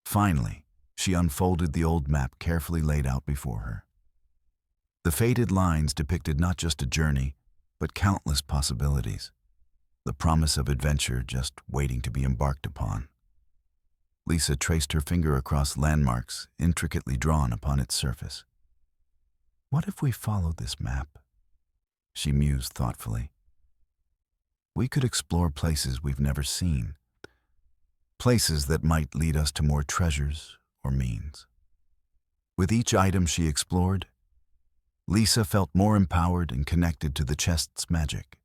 Finally, she unfolded the old map carefully laid out before her. The faded lines depicted not just a journey, but countless possibilities, the promise of adventure just waiting to be embarked upon. Lisa traced her finger across landmarks intricately drawn upon its surface. What if we followed this map? She mused thoughtfully. We could explore places we've never seen, places that might lead us to more treasures or means. With each item she explored, Lisa felt more empowered and connected to the chest's magic.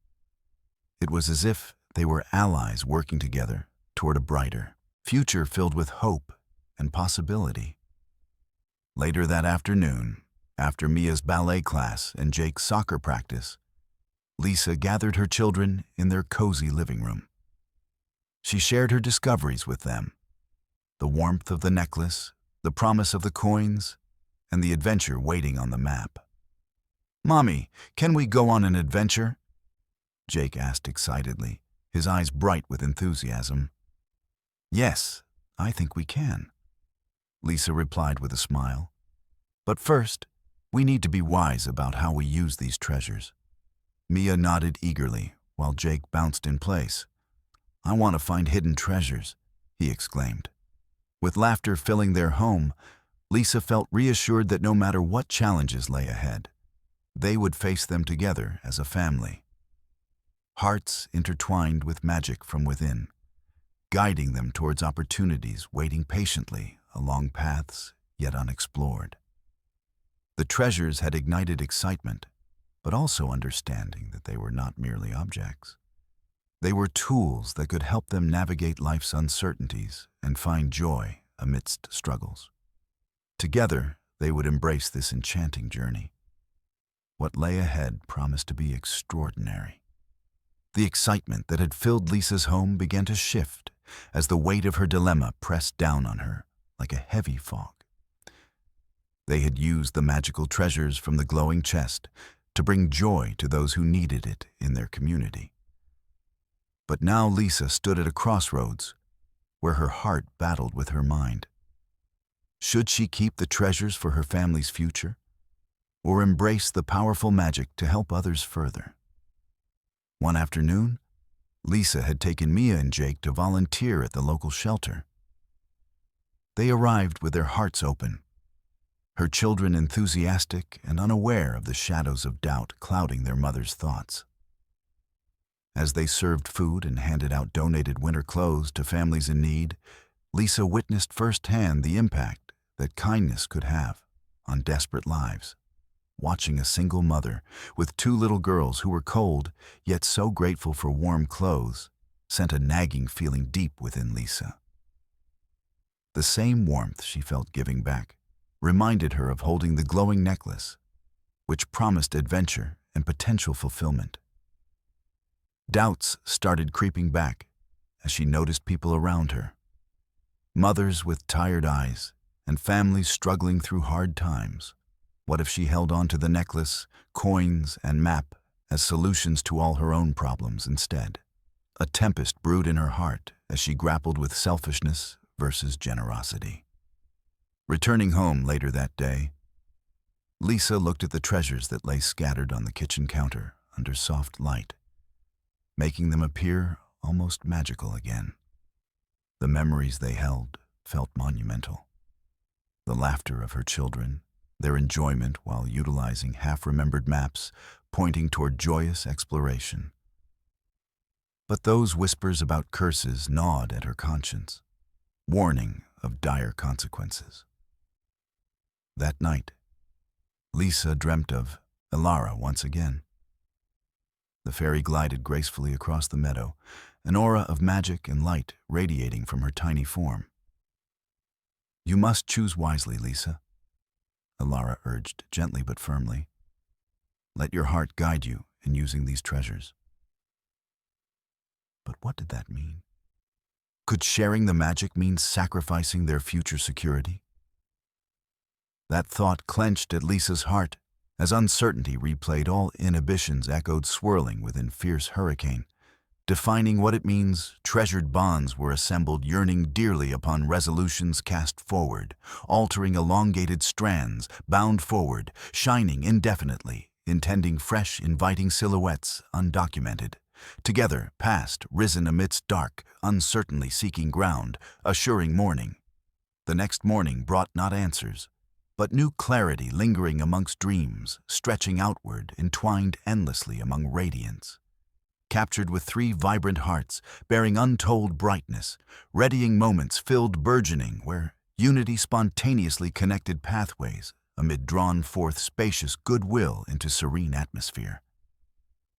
It was as if they were allies working together toward a brighter future filled with hope and possibility. Later that afternoon, after Mia's ballet class and Jake's soccer practice, Lisa gathered her children in their cozy living room. She shared her discoveries with them, the warmth of the necklace, the promise of the coins, and the adventure waiting on the map. "Mommy, can we go on an adventure?" Jake asked excitedly, his eyes bright with enthusiasm. "Yes, I think we can," Lisa replied with a smile. "But first, we need to be wise about how we use these treasures." Mia nodded eagerly, while Jake bounced in place. "I want to find hidden treasures," he exclaimed. With laughter filling their home, Lisa felt reassured that no matter what challenges lay ahead, they would face them together as a family. Hearts intertwined with magic from within, guiding them towards opportunities waiting patiently along paths yet unexplored. The treasures had ignited excitement, but also understanding that they were not merely objects. They were tools that could help them navigate life's uncertainties and find joy amidst struggles. Together, they would embrace this enchanting journey. What lay ahead promised to be extraordinary. The excitement that had filled Lisa's home began to shift as the weight of her dilemma pressed down on her like a heavy fog. They had used the magical treasures from the glowing chest to bring joy to those who needed it in their community. But now Lisa stood at a crossroads where her heart battled with her mind. Should she keep the treasures for her family's future, or embrace the powerful magic to help others further? One afternoon, Lisa had taken Mia and Jake to volunteer at the local shelter. They arrived with their hearts open, her children enthusiastic and unaware of the shadows of doubt clouding their mother's thoughts. As they served food and handed out donated winter clothes to families in need, Lisa witnessed firsthand the impact that kindness could have on desperate lives. Watching a single mother with two little girls who were cold, yet so grateful for warm clothes, sent a nagging feeling deep within Lisa. The same warmth she felt giving back reminded her of holding the glowing necklace, which promised adventure and potential fulfillment. Doubts started creeping back as she noticed people around her. Mothers with tired eyes and families struggling through hard times. What if she held on to the necklace, coins, and map as solutions to all her own problems instead? A tempest brewed in her heart as she grappled with selfishness versus generosity. Returning home later that day, Lisa looked at the treasures that lay scattered on the kitchen counter under soft light, making them appear almost magical again. The memories they held felt monumental. The laughter of her children, their enjoyment while utilizing half-remembered maps pointing toward joyous exploration. But those whispers about curses gnawed at her conscience, warning of dire consequences. That night, Lisa dreamt of Elara once again. The fairy glided gracefully across the meadow, an aura of magic and light radiating from her tiny form. "You must choose wisely, Lisa," Elara urged gently but firmly. "Let your heart guide you in using these treasures." But what did that mean? Could sharing the magic mean sacrificing their future security? That thought clenched at Lisa's heart as uncertainty replayed. All inhibitions echoed, swirling within fierce hurricane. Defining what it means, treasured bonds were assembled, yearning dearly upon resolutions cast forward, altering elongated strands, bound forward, shining indefinitely, intending fresh, inviting silhouettes, undocumented. Together, past, risen amidst dark, uncertainly seeking ground, assuring morning. The next morning brought not answers, but new clarity lingering amongst dreams, stretching outward, entwined endlessly among radiance. Captured with three vibrant hearts, bearing untold brightness, readying moments filled burgeoning where unity spontaneously connected pathways amid drawn forth spacious goodwill into serene atmosphere.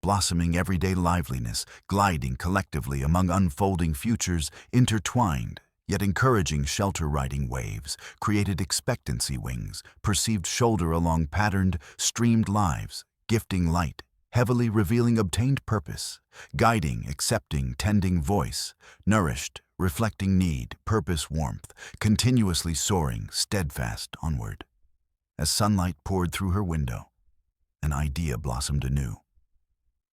Blossoming everyday liveliness, gliding collectively among unfolding futures, intertwined, yet encouraging shelter-riding waves, created expectancy wings, perceived shoulder along patterned, streamed lives, gifting light, heavily revealing obtained purpose, guiding, accepting, tending voice, nourished, reflecting need, purpose, warmth, continuously soaring, steadfast onward. As sunlight poured through her window, an idea blossomed anew.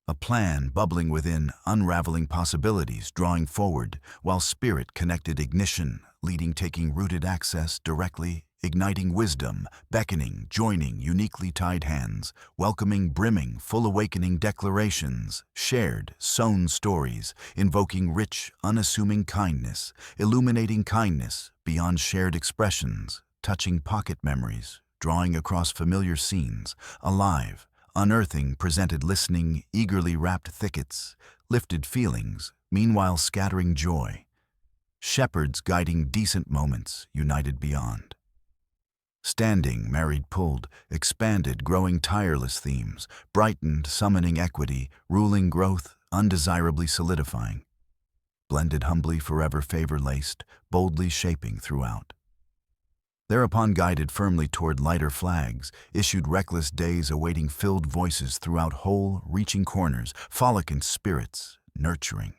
A plan bubbling within, unraveling possibilities, drawing forward, while spirit connected ignition, leading, taking rooted access directly, igniting wisdom, beckoning, joining uniquely tied hands, welcoming, brimming, full awakening declarations, shared, sown stories, invoking rich, unassuming kindness, illuminating kindness beyond shared expressions, touching pocket memories, drawing across familiar scenes, alive, unearthing, presented, listening, eagerly wrapped thickets, lifted feelings, meanwhile scattering joy. Shepherds guiding decent moments, united beyond. Standing, married, pulled, expanded, growing tireless themes, brightened, summoning equity, ruling growth, undesirably solidifying. Blended humbly, forever favor-laced, boldly shaping throughout. Thereupon guided firmly toward lighter flags, issued reckless days awaiting filled voices throughout whole, reaching corners, follicant spirits, nurturing.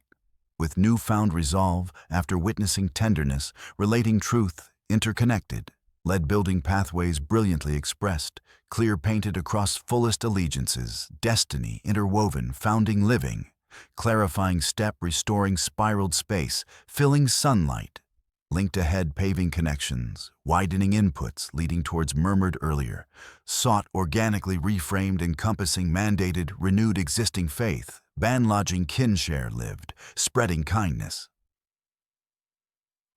With newfound resolve, after witnessing tenderness, relating truth, interconnected, led building pathways brilliantly expressed, clear painted across fullest allegiances, destiny interwoven, founding living, clarifying step, restoring spiraled space, filling sunlight, linked ahead paving connections, widening inputs leading towards murmured earlier, sought organically reframed encompassing mandated renewed existing faith, ban lodging kinshare lived, spreading kindness.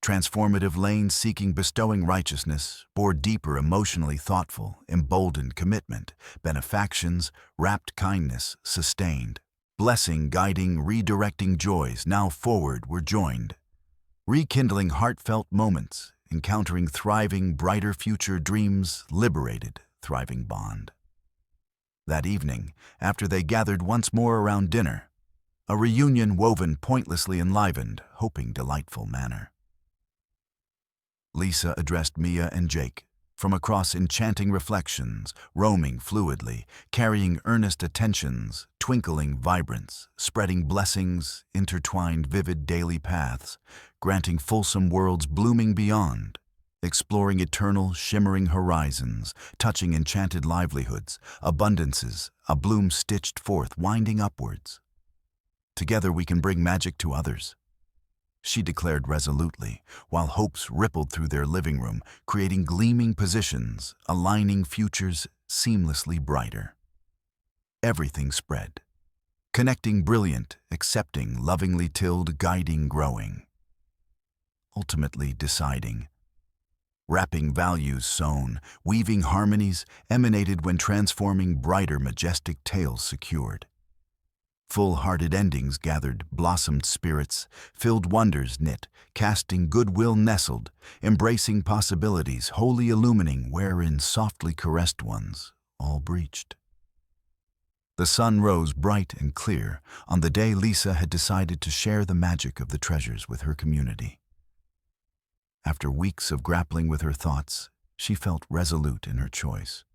Transformative lanes seeking bestowing righteousness, bore deeper emotionally thoughtful, emboldened commitment, benefactions, wrapped kindness, sustained. Blessing, guiding, redirecting joys now forward were joined. Rekindling heartfelt moments, encountering thriving, brighter future dreams, liberated, thriving bond. That evening, after they gathered once more around dinner, a reunion woven pointlessly enlivened, hoping delightful manner. Lisa addressed Mia and Jake, from across enchanting reflections, roaming fluidly, carrying earnest attentions, twinkling vibrance, spreading blessings, intertwined vivid daily paths, granting fulsome worlds blooming beyond, exploring eternal, shimmering horizons, touching enchanted livelihoods, abundances, a bloom stitched forth, winding upwards. Together we can bring magic to others, she declared resolutely, while hopes rippled through their living room, creating gleaming positions, aligning futures seamlessly brighter. Everything spread, connecting brilliant, accepting, lovingly tilled, guiding, growing. Ultimately deciding. Wrapping values sown, weaving harmonies emanated when transforming brighter, majestic tales secured. Full-hearted endings gathered, blossomed spirits, filled wonders knit, casting goodwill nestled, embracing possibilities, wholly illumining wherein softly caressed ones all breached. The sun rose bright and clear on the day Lisa had decided to share the magic of the treasures with her community. After weeks of grappling with her thoughts, she felt resolute in her choice.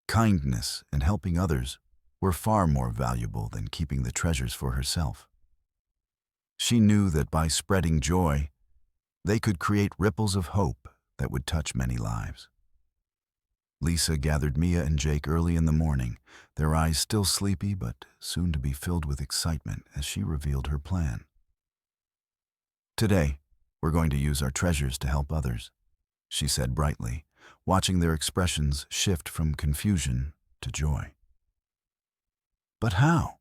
Kindness and helping others were far more valuable than keeping the treasures for herself. She knew that by spreading joy, they could create ripples of hope that would touch many lives. Lisa gathered Mia and Jake early in the morning, their eyes still sleepy but soon to be filled with excitement as she revealed her plan. "Today, we're going to use our treasures to help others," she said brightly, watching their expressions shift from confusion to joy. "But how?"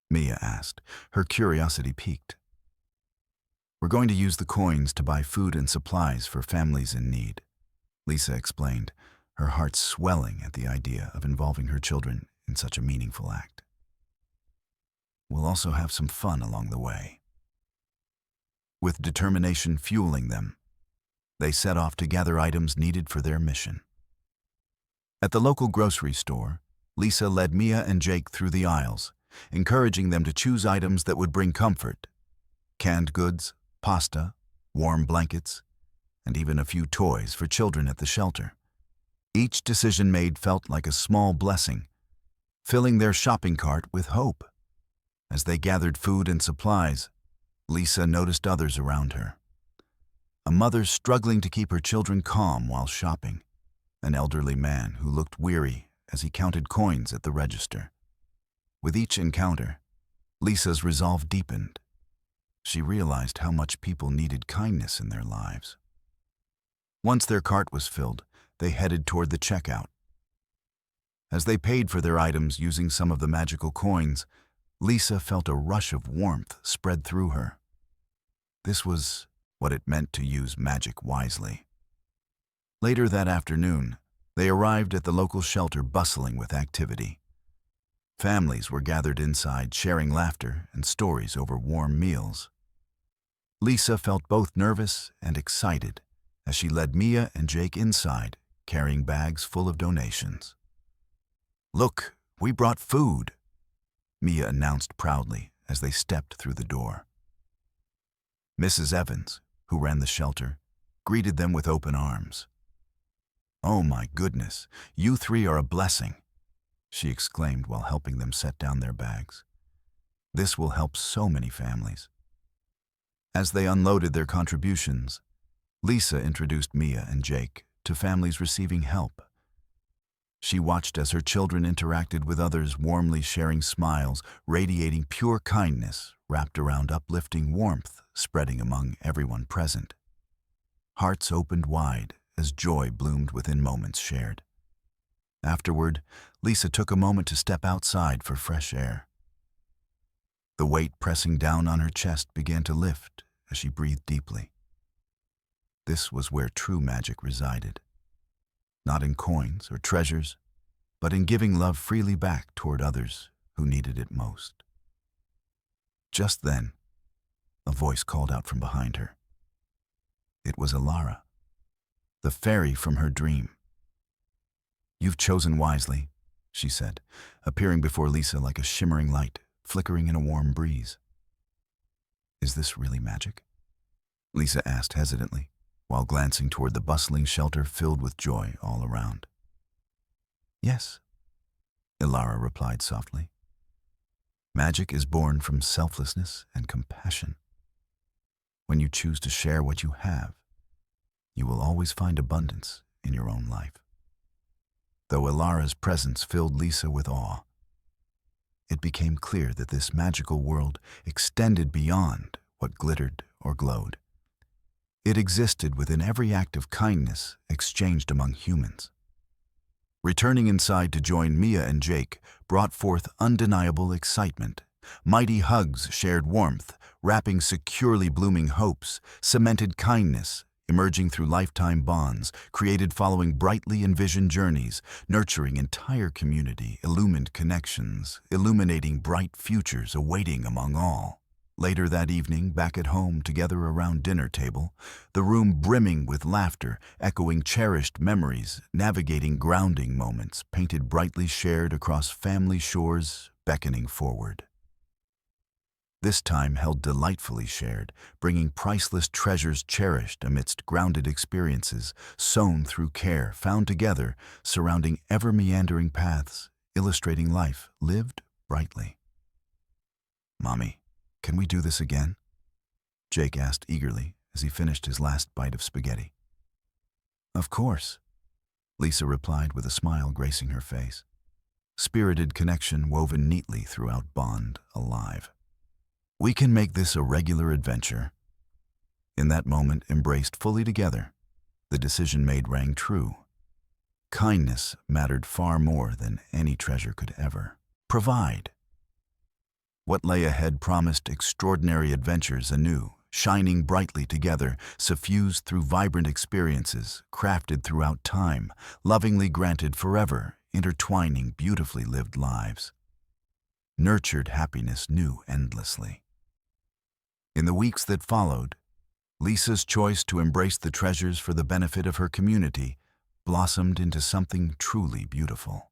Mia asked, her curiosity piqued. "We're going to use the coins to buy food and supplies for families in need," Lisa explained, her heart swelling at the idea of involving her children in such a meaningful act. "We'll also have some fun along the way." With determination fueling them, they set off to gather items needed for their mission. At the local grocery store, Lisa led Mia and Jake through the aisles, encouraging them to choose items that would bring comfort: canned goods, pasta, warm blankets, and even a few toys for children at the shelter. Each decision made felt like a small blessing, filling their shopping cart with hope. As they gathered food and supplies, Lisa noticed others around her. A mother struggling to keep her children calm while shopping, an elderly man who looked weary as he counted coins at the register. With each encounter, Lisa's resolve deepened. She realized how much people needed kindness in their lives. Once their cart was filled, they headed toward the checkout. As they paid for their items using some of the magical coins, Lisa felt a rush of warmth spread through her. This was what it meant to use magic wisely. Later that afternoon, they arrived at the local shelter bustling with activity. Families were gathered inside, sharing laughter and stories over warm meals. Lisa felt both nervous and excited as she led Mia and Jake inside, carrying bags full of donations. "Look, we brought food," Mia announced proudly as they stepped through the door. Mrs. Evans, who ran the shelter, greeted them with open arms. "Oh my goodness, you three are a blessing," she exclaimed while helping them set down their bags. "This will help so many families." As they unloaded their contributions, Lisa introduced Mia and Jake to families receiving help. She watched as her children interacted with others, warmly sharing smiles, radiating pure kindness wrapped around uplifting warmth, spreading among everyone present. Hearts opened wide as joy bloomed within moments shared. Afterward, Lisa took a moment to step outside for fresh air. The weight pressing down on her chest began to lift as she breathed deeply. This was where true magic resided. Not in coins or treasures, but in giving love freely back toward others who needed it most. Just then, a voice called out from behind her. It was Elara, the fairy from her dream. "You've chosen wisely," she said, appearing before Lisa like a shimmering light, flickering in a warm breeze. "Is this really magic?" Lisa asked hesitantly, while glancing toward the bustling shelter filled with joy all around. "Yes," Elara replied softly. "Magic is born from selflessness and compassion. When you choose to share what you have, you will always find abundance in your own life." Though Elara's presence filled Lisa with awe, it became clear that this magical world extended beyond what glittered or glowed. It existed within every act of kindness exchanged among humans. Returning inside to join Mia and Jake brought forth undeniable excitement. Mighty hugs shared warmth, wrapping securely blooming hopes, cemented kindness emerging through lifetime bonds, created following brightly envisioned journeys, nurturing entire community, illumined connections, illuminating bright futures awaiting among all. Later that evening, back at home, together around dinner table, the room brimming with laughter, echoing cherished memories, navigating grounding moments, painted brightly shared across family shores, beckoning forward. This time held delightfully shared, bringing priceless treasures cherished amidst grounded experiences, sown through care, found together, surrounding ever-meandering paths, illustrating life lived brightly. "Mommy, can we do this again?" Jake asked eagerly as he finished his last bite of spaghetti. "Of course," Lisa replied with a smile gracing her face. Spirited connection woven neatly throughout bond alive. "We can make this a regular adventure." In that moment, embraced fully together, the decision made rang true. Kindness mattered far more than any treasure could ever provide. What lay ahead promised extraordinary adventures anew, shining brightly together, suffused through vibrant experiences, crafted throughout time, lovingly granted forever, intertwining beautifully lived lives. Nurtured happiness knew endlessly. In the weeks that followed, Lisa's choice to embrace the treasures for the benefit of her community blossomed into something truly beautiful.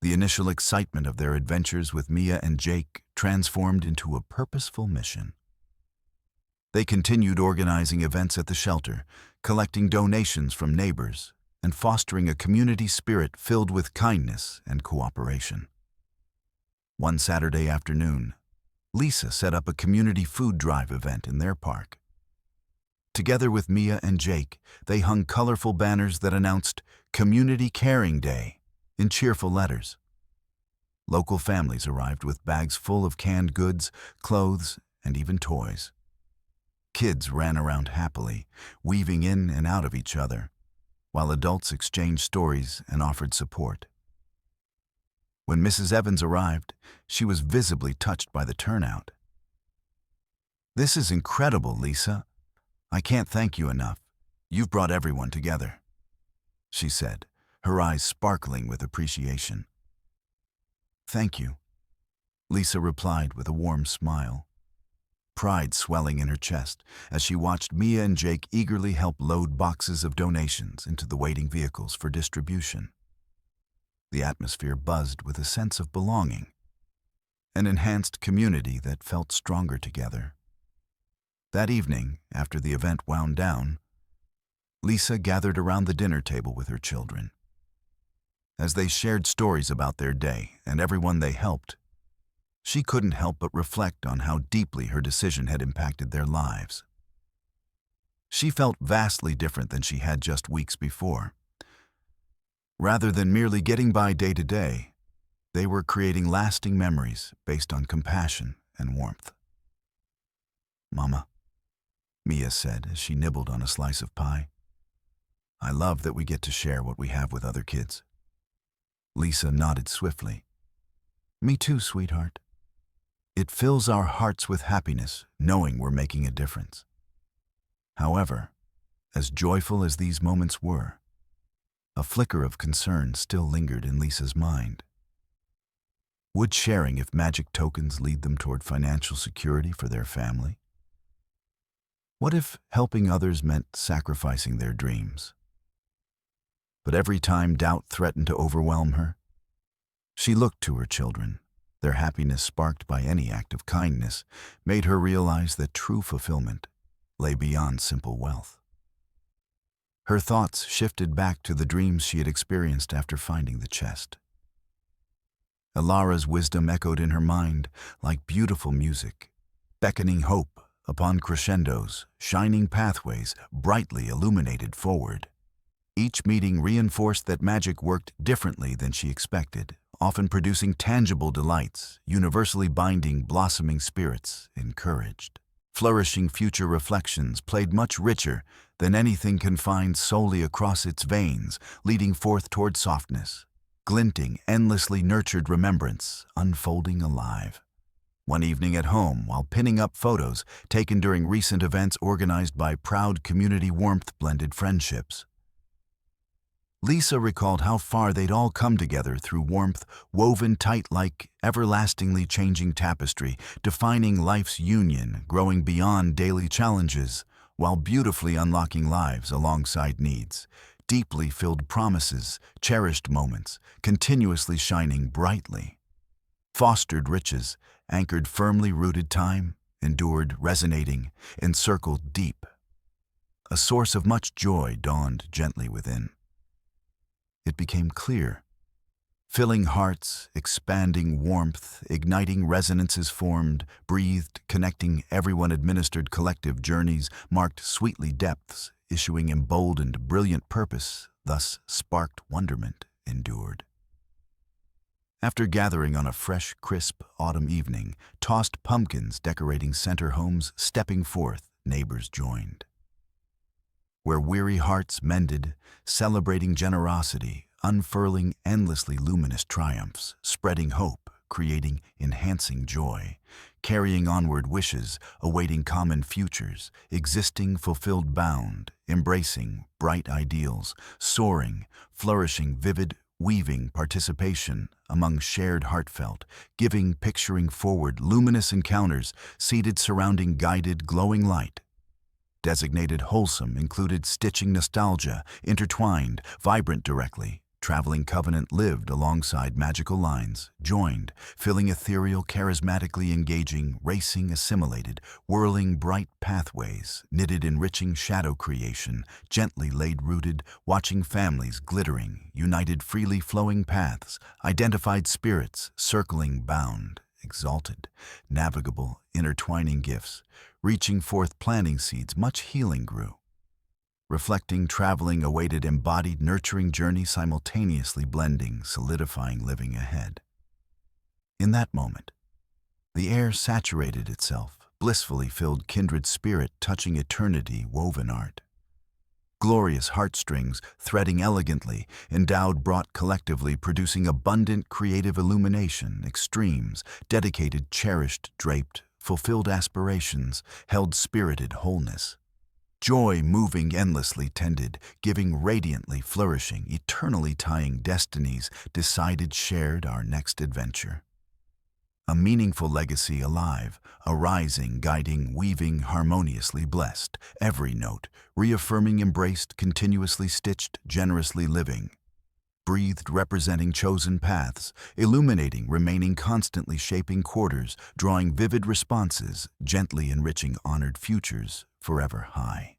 The initial excitement of their adventures with Mia and Jake transformed into a purposeful mission. They continued organizing events at the shelter, collecting donations from neighbors, and fostering a community spirit filled with kindness and cooperation. One Saturday afternoon, Lisa set up a community food drive event in their park. Together with Mia and Jake, they hung colorful banners that announced Community Caring Day in cheerful letters. Local families arrived with bags full of canned goods, clothes, and even toys. Kids ran around happily, weaving in and out of each other, while adults exchanged stories and offered support. When Mrs. Evans arrived, she was visibly touched by the turnout. "This is incredible, Lisa. I can't thank you enough. You've brought everyone together," she said, her eyes sparkling with appreciation. "Thank you," Lisa replied with a warm smile, pride swelling in her chest as she watched Mia and Jake eagerly help load boxes of donations into the waiting vehicles for distribution. The atmosphere buzzed with a sense of belonging, an enhanced community that felt stronger together. That evening, after the event wound down, Lisa gathered around the dinner table with her children. As they shared stories about their day and everyone they helped, she couldn't help but reflect on how deeply her decision had impacted their lives. She felt vastly different than she had just weeks before. Rather than merely getting by day to day, they were creating lasting memories based on compassion and warmth. "Mama," Mia said as she nibbled on a slice of pie, "I love that we get to share what we have with other kids." Lisa nodded swiftly. "Me too, sweetheart. It fills our hearts with happiness knowing we're making a difference." However, as joyful as these moments were, a flicker of concern still lingered in Lisa's mind. Would sharing if magic tokens lead them toward financial security for their family? What if helping others meant sacrificing their dreams? But every time doubt threatened to overwhelm her, she looked to her children. Their happiness, sparked by any act of kindness, made her realize that true fulfillment lay beyond simple wealth. Her thoughts shifted back to the dreams she had experienced after finding the chest. Alara's wisdom echoed in her mind like beautiful music, beckoning hope upon crescendos, shining pathways brightly illuminated forward. Each meeting reinforced that magic worked differently than she expected, often producing tangible delights, universally binding blossoming spirits encouraged. Flourishing future reflections played much richer than anything confined solely across its veins, leading forth toward softness, glinting, endlessly nurtured remembrance, unfolding alive. One evening at home, while pinning up photos taken during recent events organized by proud community warmth-blended friendships, Lisa recalled how far they'd all come together through warmth woven tight like everlastingly changing tapestry, defining life's union, growing beyond daily challenges, while beautifully unlocking lives alongside needs. Deeply filled promises, cherished moments, continuously shining brightly. Fostered riches, anchored firmly rooted time, endured, resonating, encircled deep. A source of much joy dawned gently within. It became clear. Filling hearts, expanding warmth, igniting resonances formed, breathed, connecting everyone administered collective journeys, marked sweetly depths, issuing emboldened, brilliant purpose, thus sparked wonderment, endured. After gathering on a fresh, crisp autumn evening, tossed pumpkins decorating center homes, stepping forth, neighbors joined. Where weary hearts mended, celebrating generosity, unfurling endlessly luminous triumphs, spreading hope, creating enhancing joy, carrying onward wishes, awaiting common futures, existing fulfilled bound, embracing bright ideals, soaring, flourishing vivid, weaving participation among shared heartfelt, giving picturing forward luminous encounters, seated surrounding guided glowing light. Designated wholesome included stitching nostalgia, intertwined, vibrant directly. Traveling covenant lived alongside magical lines, joined, filling ethereal, charismatically engaging, racing assimilated, whirling bright pathways, knitted enriching shadow creation, gently laid rooted, watching families glittering, united freely flowing paths, identified spirits, circling bound, exalted, navigable, intertwining gifts, reaching forth planting seeds, much healing grew. Reflecting, traveling, awaited, embodied, nurturing journey simultaneously blending, solidifying living ahead. In that moment, the air saturated itself, blissfully filled kindred spirit touching eternity woven art. Glorious heartstrings, threading elegantly, endowed brought collectively, producing abundant creative illumination, extremes, dedicated, cherished, draped, fulfilled aspirations, held spirited wholeness. Joy moving endlessly tended, giving radiantly flourishing, eternally tying destinies, decided shared our next adventure. A meaningful legacy alive, arising, guiding, weaving, harmoniously blessed, every note, reaffirming, embraced, continuously stitched, generously living. Breathed, representing chosen paths, illuminating, remaining constantly shaping quarters, drawing vivid responses, gently enriching honored futures, forever high.